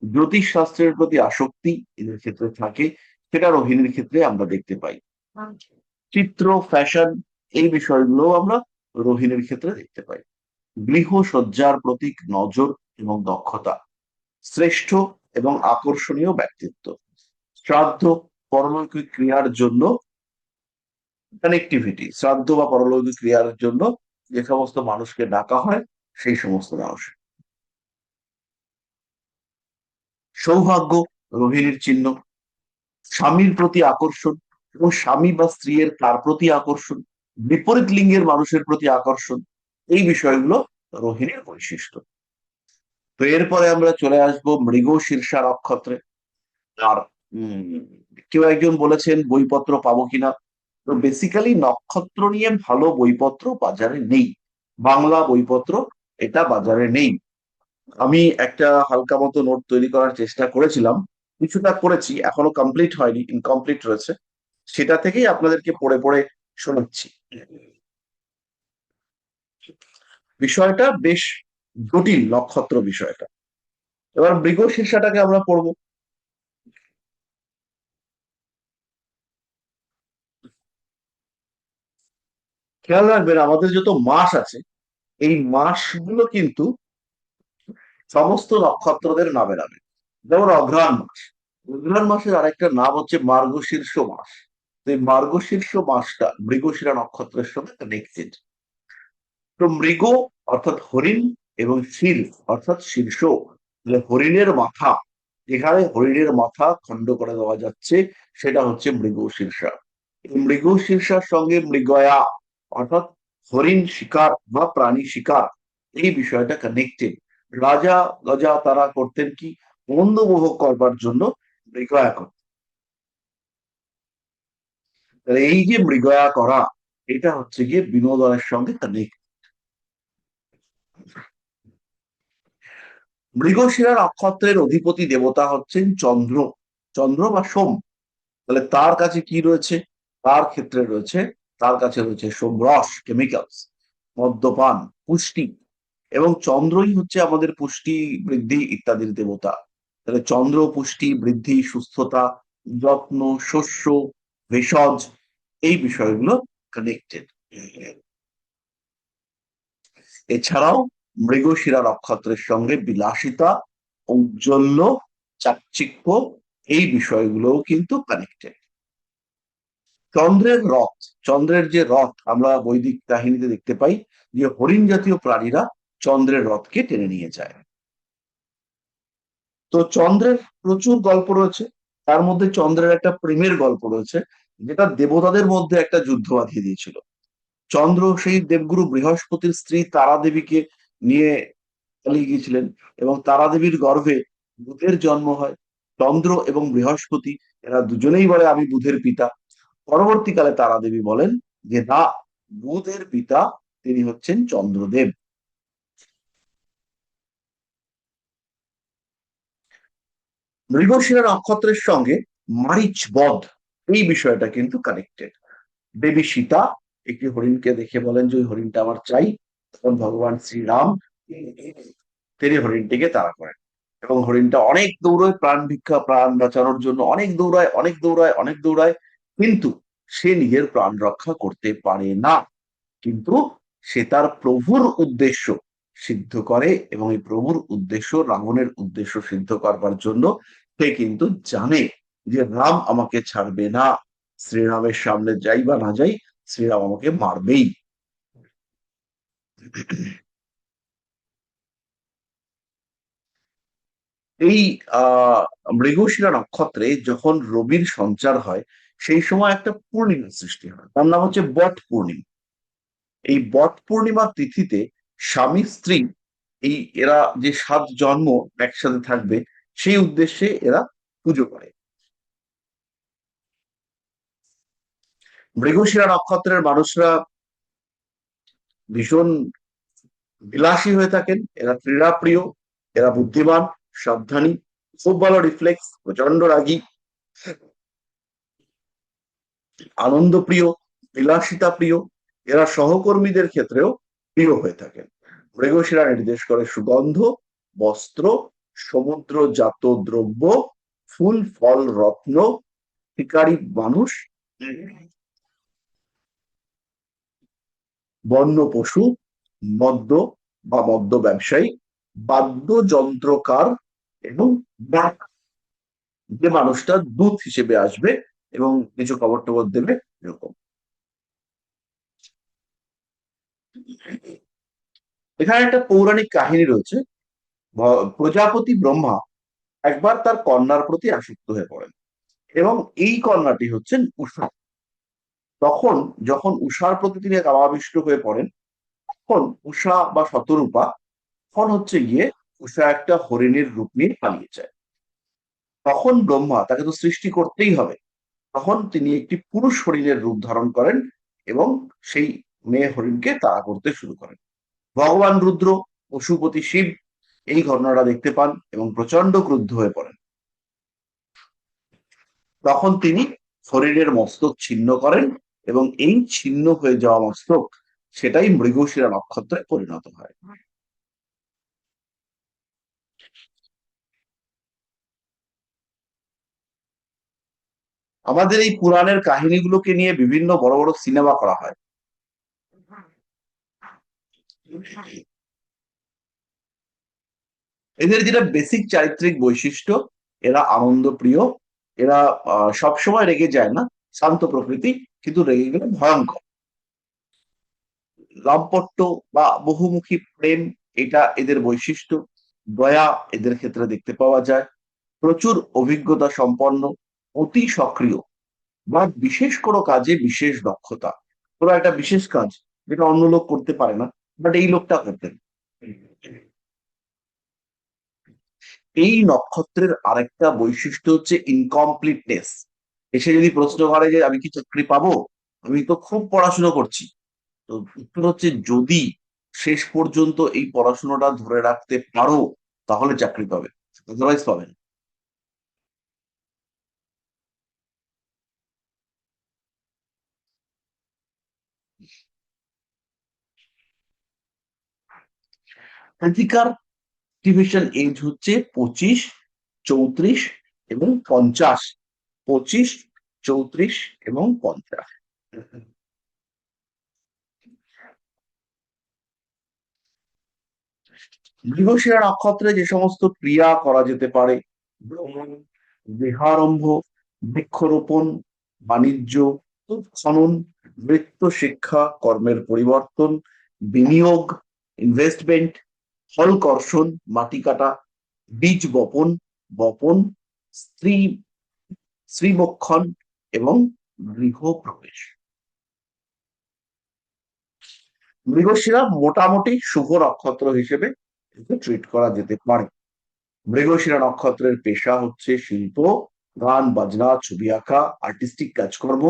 জ্যোতিষ শাস্ত্রের প্রতি আসক্তি এদের ক্ষেত্রে থাকে, সেটা রোহিণীর ক্ষেত্রে আমরা দেখতে পাই। চিত্র, ফ্যাশন এই বিষয়গুলো আমরা রোহিণীর ক্ষেত্রে দেখতে পাই। গৃহসজ্জার প্রতি নজর এবং দক্ষতা, শ্রেষ্ঠ এবং আকর্ষণীয় ব্যক্তিত্ব, শ্রাদ্ধ, পরলৌকিক ক্রিয়ার জন্য কানেক্টিভিটি, শ্রাদ্ধ বা পরলৌকিক ক্রিয়ার জন্য যে সমস্ত মানুষকে ডাকা হয় সেই সমস্ত মানুষ। সৌভাগ্য রোহিণীর চিহ্ন, স্বামীর প্রতি আকর্ষণ এবং স্বামী বা স্ত্রীর তার প্রতি আকর্ষণ, বিপরীত লিঙ্গের মানুষের প্রতি আকর্ষণ, এই বিষয়গুলো রোহিণীর বৈশিষ্ট্য। তো এরপরে আমরা চলে আসবো মৃগশীর্ষা নক্ষত্রে। আর কেউ একজন বলেছেন বইপত্র পাবো কিনা। তো বেসিক্যালি নক্ষত্র নিয়ে ভালো বইপত্র বাজারে নেই, বাংলা বইপত্র এটা বাজারে নেই। আমি একটা হালকা মতো নোট তৈরি করার চেষ্টা করেছিলাম, কিছুটা করেছি, এখনো কমপ্লিট হয়নি, ইনকমপ্লিট রয়েছে। সেটা থেকেই আপনাদেরকে পড়ে পড়ে শোনাচ্ছি। বিষয়টা বেশ জটিল, নক্ষত্র বিষয়টা। এবার মৃগশীর্ষাটাকে আমরা পড়বো। খেয়াল রাখবেন আমাদের যত মাস আছে এই মাসগুলো কিন্তু সমস্ত নক্ষত্রদের নামে নামে। যেমন অঘ্রাণ মাস, অঘ্রাণ মাসের আরেকটা নাম হচ্ছে মার্গশীর্ষ মাস। তো এই মার্গশীর্ষ মাসটা মৃগশিরা নক্ষত্রের সঙ্গে কানেক্টেড। তো মৃগ অর্থাৎ হরিণ এবং শীর অর্থাৎ শীর্ষ, তাহলে হরিণের মাথা, যেখানে হরিণের মাথা খণ্ড করে দেওয়া যাচ্ছে সেটা হচ্ছে মৃগশীর্ষা। এই মৃগশীর্ষার সঙ্গে মৃগয়া অর্থাৎ হরিণ শিকার বা প্রাণী শিকার, এই বিষয়টা কানেক্টেড। রাজা গজা তারা করতেন কি, আনন্দ উপভোগ করবার জন্য মৃগয়া করতেন। তাহলে এই যে মৃগয়া করা, এটা হচ্ছে গিয়ে বিনোদনের সঙ্গে কানেক্ট। মৃগশিরা নক্ষত্রের অধিপতি দেবতা হচ্ছেন চন্দ্র, চন্দ্র বা সোম। তাহলে তার কাছে কি রয়েছে, তার ক্ষেত্রে রয়েছে, তার কাছে রয়েছে সোমরস, কেমিক্যালস, মদ্যপান, পুষ্টি। এবং চন্দ্রই হচ্ছে আমাদের পুষ্টি, বৃদ্ধি ইত্যাদির দেবতা। তাহলে চন্দ্র পুষ্টি, বৃদ্ধি, সুস্থতা, যত্ন, শস্য, ভেষজ, এই বিষয়গুলো কানেক্টেড। এছাড়াও মৃগশিরা নক্ষত্রের সঙ্গে বিলাসিতা, ঔজ্জ্বল্য, চাকচিক্য, এই বিষয়গুলোও কিন্তু কানেক্টেড। চন্দ্রের রথ, চন্দ্রের যে রথ আমরা বৈদিক কাহিনীতে দেখতে পাই, যে হরিণ জাতীয় প্রাণীরা চন্দ্রের রথকে টেনে নিয়ে যায়। তো চন্দ্রের প্রচুর গল্প রয়েছে, তার মধ্যে চন্দ্রের একটা প্রেমের গল্প রয়েছে, যেটা দেবতাদের মধ্যে একটা যুদ্ধ বাঁধিয়ে দিয়েছিল। চন্দ্র সেই দেবগুরু বৃহস্পতির স্ত্রী তারা দেবীকে নিয়ে পালিয়ে গিয়েছিলেন, এবং তারা দেবীর গর্ভে বুধের জন্ম হয়। চন্দ্র এবং বৃহস্পতি এরা দুজনেই বলে আমি বুধের পিতা। পরবর্তীকালে তারা দেবী বলেন যে না, বুধের পিতা তিনি হচ্ছেন চন্দ্রদেব। মৃগশিরা নক্ষত্রের সঙ্গে মারিচ বধ, এই বিষয়টা কিন্তু কানেক্টেড। দেবী সীতা একটি হরিণকে দেখে বলেন যে ওই হরিণটা আমার চাই। তখন ভগবান শ্রীরাম তিনি হরিণটিকে তাড়া করেন, এবং হরিণটা অনেক দৌড়ায় প্রাণ ভিক্ষা, প্রাণ বাঁচানোর জন্য অনেক দৌড়ায়, অনেক দৌড়ায়, অনেক দৌড়ায়, কিন্তু সে নিজের প্রাণ রক্ষা করতে পারে না। কিন্তু সে তার প্রভুর উদ্দেশ্য সিদ্ধ করে, এবং এই প্রভুর উদ্দেশ্য, রাবণের উদ্দেশ্য সিদ্ধ করবার জন্য সে কিন্তু জানে যে রাম আমাকে ছাড়বে না, শ্রীরামের সামনে যাই বা না যাই, শ্রীরাম আমাকে মারবেই। এই মৃগশিরা নক্ষত্রে যখন রবির সঞ্চার হয়, সেই সময় একটা পূর্ণিমা সৃষ্টি হয়, তার নাম হচ্ছে বট পূর্ণিমা। এই বট পূর্ণিমার তিথিতে স্বামী স্ত্রী, এই এরা যে 7 জন্ম একসাথে থাকবে, সেই উদ্দেশ্যে এরা পুজো করে। মৃগশিরা নক্ষত্রের মানুষরা ভীষণ বিলাসী হয়ে থাকেন, এরা ক্রীড়া প্রিয়, এরা বুদ্ধিমান, সাবধানী, খুব ভালো রিফ্লেক্স, প্রচন্ড রাগী, আনন্দ প্রিয়, বিলাসিতা প্রিয়। এরা সহকর্মীদের ক্ষেত্রেও প্রিয় হয়ে থাকেন। মৃগশিরা নির্দেশ করে সুগন্ধ, বস্ত্র, সমুদ্রজাত দ্রব্য, ফুল ফল রত্ন, শিকারী মানুষ, বন্য পশু, মদ্য বা মদ্য ব্যবসায়ী, বাদ্যযন্ত্রকার, এবং ব্যাক, যে মানুষটা দূত হিসেবে আসবে এবং কিছু খবর টবর দেবে, এরকম। এখানে একটা পৌরাণিক কাহিনী রয়েছে। প্রজাপতি ব্রহ্মা একবার তার কন্যার প্রতি আসক্ত হয়ে পড়েন, এবং এই কন্যাটি হচ্ছেন উষা। তখন যখন উষার প্রতি তিনি কামাবিষ্ট হয়ে পড়েন, তখন উষা বা শতরূপা, তখন হচ্ছে গিয়ে উষা একটা হরিণের রূপ নিয়ে পালিয়ে যায়। তখন ব্রহ্মা, তাকে তো সৃষ্টি করতেই হবে, তখন তিনি একটি পুরুষ হরিণের রূপ ধারণ করেন, এবং সেই মেয়ে হরিণকে তাড়া করতে শুরু করেন। ভগবান রুদ্র, পশুপতি শিব এই ঘটনাটা দেখতে পান এবং প্রচন্ড ক্রুদ্ধ হয়ে পড়েন। তখন তিনি হরিণের মস্তক ছিন্ন করেন, এবং এই ছিন্ন হয়ে যাওয়া মস্তক, সেটাই মৃগশিরা নক্ষত্রে পরিণত হয়। আমাদের এই পুরাণের কাহিনীগুলোকে নিয়ে বিভিন্ন বড় বড় সিনেমা করা হয়। এদের যেটা বেসিক চারিত্রিক বৈশিষ্ট্য, এরা আনন্দ প্রিয়, এরা সবসময় রেগে যায় না, শান্ত প্রকৃতি, কিন্তু রেগে গেলে ভয়ঙ্কর। দাম্পত্য বা বহুমুখী প্রেম, এটা এদের বৈশিষ্ট্য। দয়া এদের ক্ষেত্রে দেখতে পাওয়া যায়। প্রচুর অভিজ্ঞতা সম্পন্ন, অতি সক্রিয়, বা বিশেষ কোনো কাজে বিশেষ দক্ষতা, কোনো একটা বিশেষ কাজ যেটা অন্য লোক করতে পারে না, বাট এই লোকটা করতেন। এই নক্ষত্রের আরেকটা বৈশিষ্ট্য হচ্ছে ইনকমপ্লিটনেস। এসে যদি প্রশ্ন করে যে আমি কি চাকরি পাবো, আমি তো খুব পড়াশোনা করছি, তো উত্তর হচ্ছে যদি শেষ পর্যন্ত এই পড়াশোনাটা ধরে রাখতে পারো তাহলে চাকরি পাবে, আদারওয়াইজ পাবে না। কৃতিকার অ্যাক্টিভেশন এজ হচ্ছে 25, 34 এবং 50। 25, 34 এবং 50। মৃগশিরা নক্ষত্রে যে সমস্ত ক্রিয়া করা যেতে পারে: ভ্রমণ, গৃহারম্ভ, বৃক্ষরোপণ, বাণিজ্য, খনন, নৃত্য, শিক্ষা, কর্মের পরিবর্তন, বিনিয়োগ, ইনভেস্টমেন্ট, ফল কর্ষণ, মাটি কাটা, বীজ বপন, বপন, স্ত্রী শ্রীমক্ষণ এবং গৃহপ্রবেশ। মৃগশিরা মোটামুটি শুভ নক্ষত্র হিসেবে ট্রিট করা যেতে পারে। মৃগশিরা নক্ষত্রের পেশা হচ্ছে শিল্প, গান বাজনা, ছবি আঁকা, আর্টিস্টিক কাজকর্ম,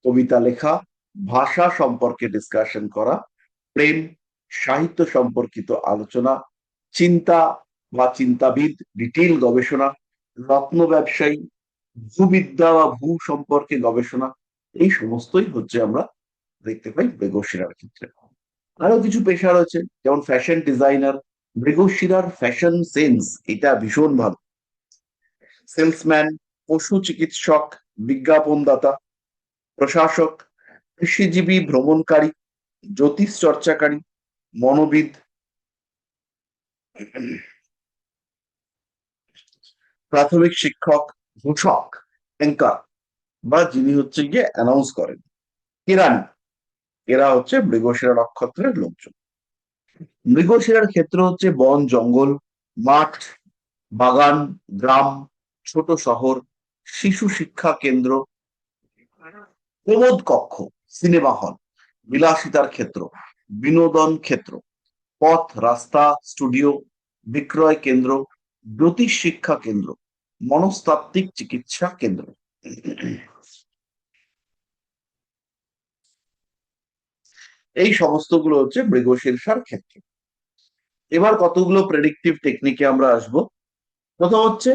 কবিতা লেখা, ভাষা সম্পর্কে ডিসকাশন করা, প্রেম, সাহিত্য সম্পর্কিত আলোচনা, চিন্তা বা চিন্তাবিদ, ডিটেইল গবেষণা, রত্ন ব্যবসায়ী, ভূবিদ্যা বা ভূ সম্পর্কে গবেষণা, এই সমস্তই হচ্ছে আমরা দেখতে পাই মৃগশিরার ক্ষেত্রে। আরো কিছু পেশা রয়েছে, যেমন ফ্যাশন ডিজাইনার। মৃগশিরার ফ্যাশন সেন্স এটা ভীষণ ভালো। সেলসম্যান, পশু চিকিৎসক, বিজ্ঞাপনদাতা, প্রশাসক, কৃষিজীবী, ভ্রমণকারী, জ্যোতিষ চর্চাকারী, মনোবিদ, প্রাথমিক শিক্ষক, ঘোষক, অ্যাঙ্কার বা যিনি হচ্ছে গিয়ে অ্যানাউন্স করেন, কেরানি, এরা হচ্ছে মৃগশিরা নক্ষত্রের লোকজন। মৃগশিরার ক্ষেত্র হচ্ছে বন জঙ্গল, মাঠ, বাগান, গ্রাম, ছোট শহর, শিশু শিক্ষা কেন্দ্র, প্রমোদ কক্ষ, সিনেমা হল, বিলাসিতার ক্ষেত্র, বিনোদন ক্ষেত্র, পথ রাস্তা, স্টুডিও, বিক্রয় কেন্দ্র, জ্যোতিষ শিক্ষা কেন্দ্র, মনস্তাত্ত্বিক চিকিৎসা কেন্দ্র। এই সমস্তগুলো হচ্ছে মৃগশীর্ষার ক্ষেত্র। এবার কতগুলো প্রেডিক্টিভ টেকনিকে আমরা আসব। প্রথম হচ্ছে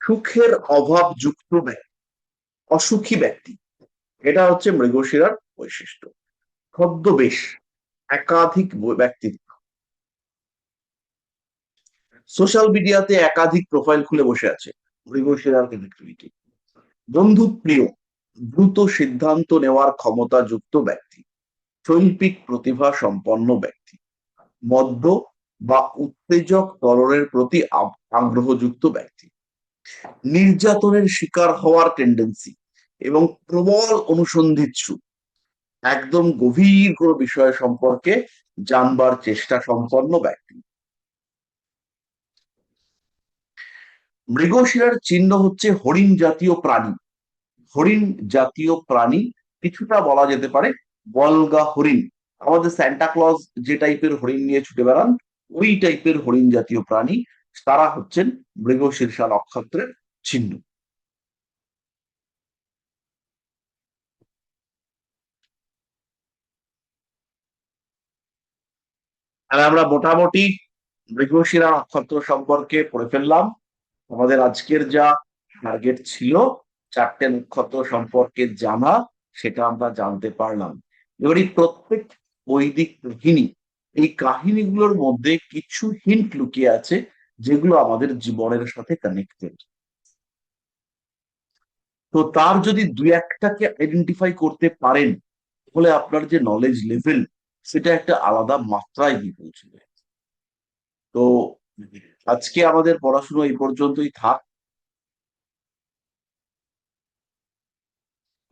সুখের অভাব যুক্ত ব্যক্তি, অসুখী ব্যক্তি, এটা হচ্ছে মৃগশিরার বৈশিষ্ট্য। ছদ্মবেশ, একাধিক ব্যক্তিত্ব, সোশ্যাল মিডিয়াতে একাধিক প্রোফাইল খুলে বসে আছে, মৃগশিরার কানেক্টিভিটি। বন্ধুপ্রিয়, দ্রুত সিদ্ধান্ত নেওয়ার ক্ষমতা যুক্ত ব্যক্তি, শৈল্পিক প্রতিভা সম্পন্ন ব্যক্তি, মদ্য বা উত্তেজক তরলের প্রতি আগ্রহযুক্ত ব্যক্তি, নির্যাতনের শিকার হওয়ার টেন্ডেন্সি এবং প্রবল অনুসন্ধিৎসু, একদম গভীর কোনো বিষয় সম্পর্কে জানবার চেষ্টা সম্পন্ন ব্যক্তি। মৃগশিরার চিহ্ন হচ্ছে হরিণ জাতীয় প্রাণী। হরিণ জাতীয় প্রাণী কিছুটা বলা যেতে পারে বলগা হরিণ। আমাদের স্যান্টা ক্লজ যে টাইপের হরিণ নিয়ে ছুটে বেড়ান, ওই টাইপের হরিণ জাতীয় প্রাণী, তারা হচ্ছেন মৃগশীর্ষা নক্ষত্রের চিহ্ন। আর আমরা মোটামুটি মৃগশিরা নক্ষত্র সম্পর্কে পড়ে ফেললাম। আমাদের আজকের যা টার্গেট ছিল, 4টে নক্ষত্র সম্পর্কে জানা, সেটা আমরা জানতে পারলাম। এবার এই প্রত্যেক বৈদিক কাহিনী, এই কাহিনীগুলোর মধ্যে কিছু হিন্ট লুকিয়ে আছে যেগুলো আমাদের জীবনের সাথে কানেক্টেড। তো তার যদি দুই একটাকে আইডেন্টিফাই করতে পারেন, তাহলে আপনার যে নলেজ লেভেল, সেটা একটা আলাদা মাত্রায় গিয়ে পৌঁছবে। তো আজকে আমাদের পড়াশোনা এই পর্যন্তই থাক।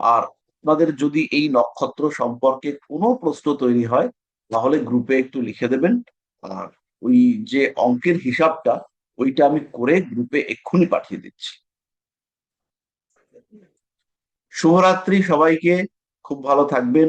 আর আপনাদের যদি এই নক্ষত্র সম্পর্কে কোনো প্রশ্ন তৈরি হয়, তাহলে গ্রুপে একটু লিখে দেবেন। আর ওই যে অঙ্কের হিসাবটা, ওইটা আমি করে গ্রুপে এক্ষুনি পাঠিয়ে দিচ্ছি। শুভরাত্রি সবাইকে, খুব ভালো থাকবেন।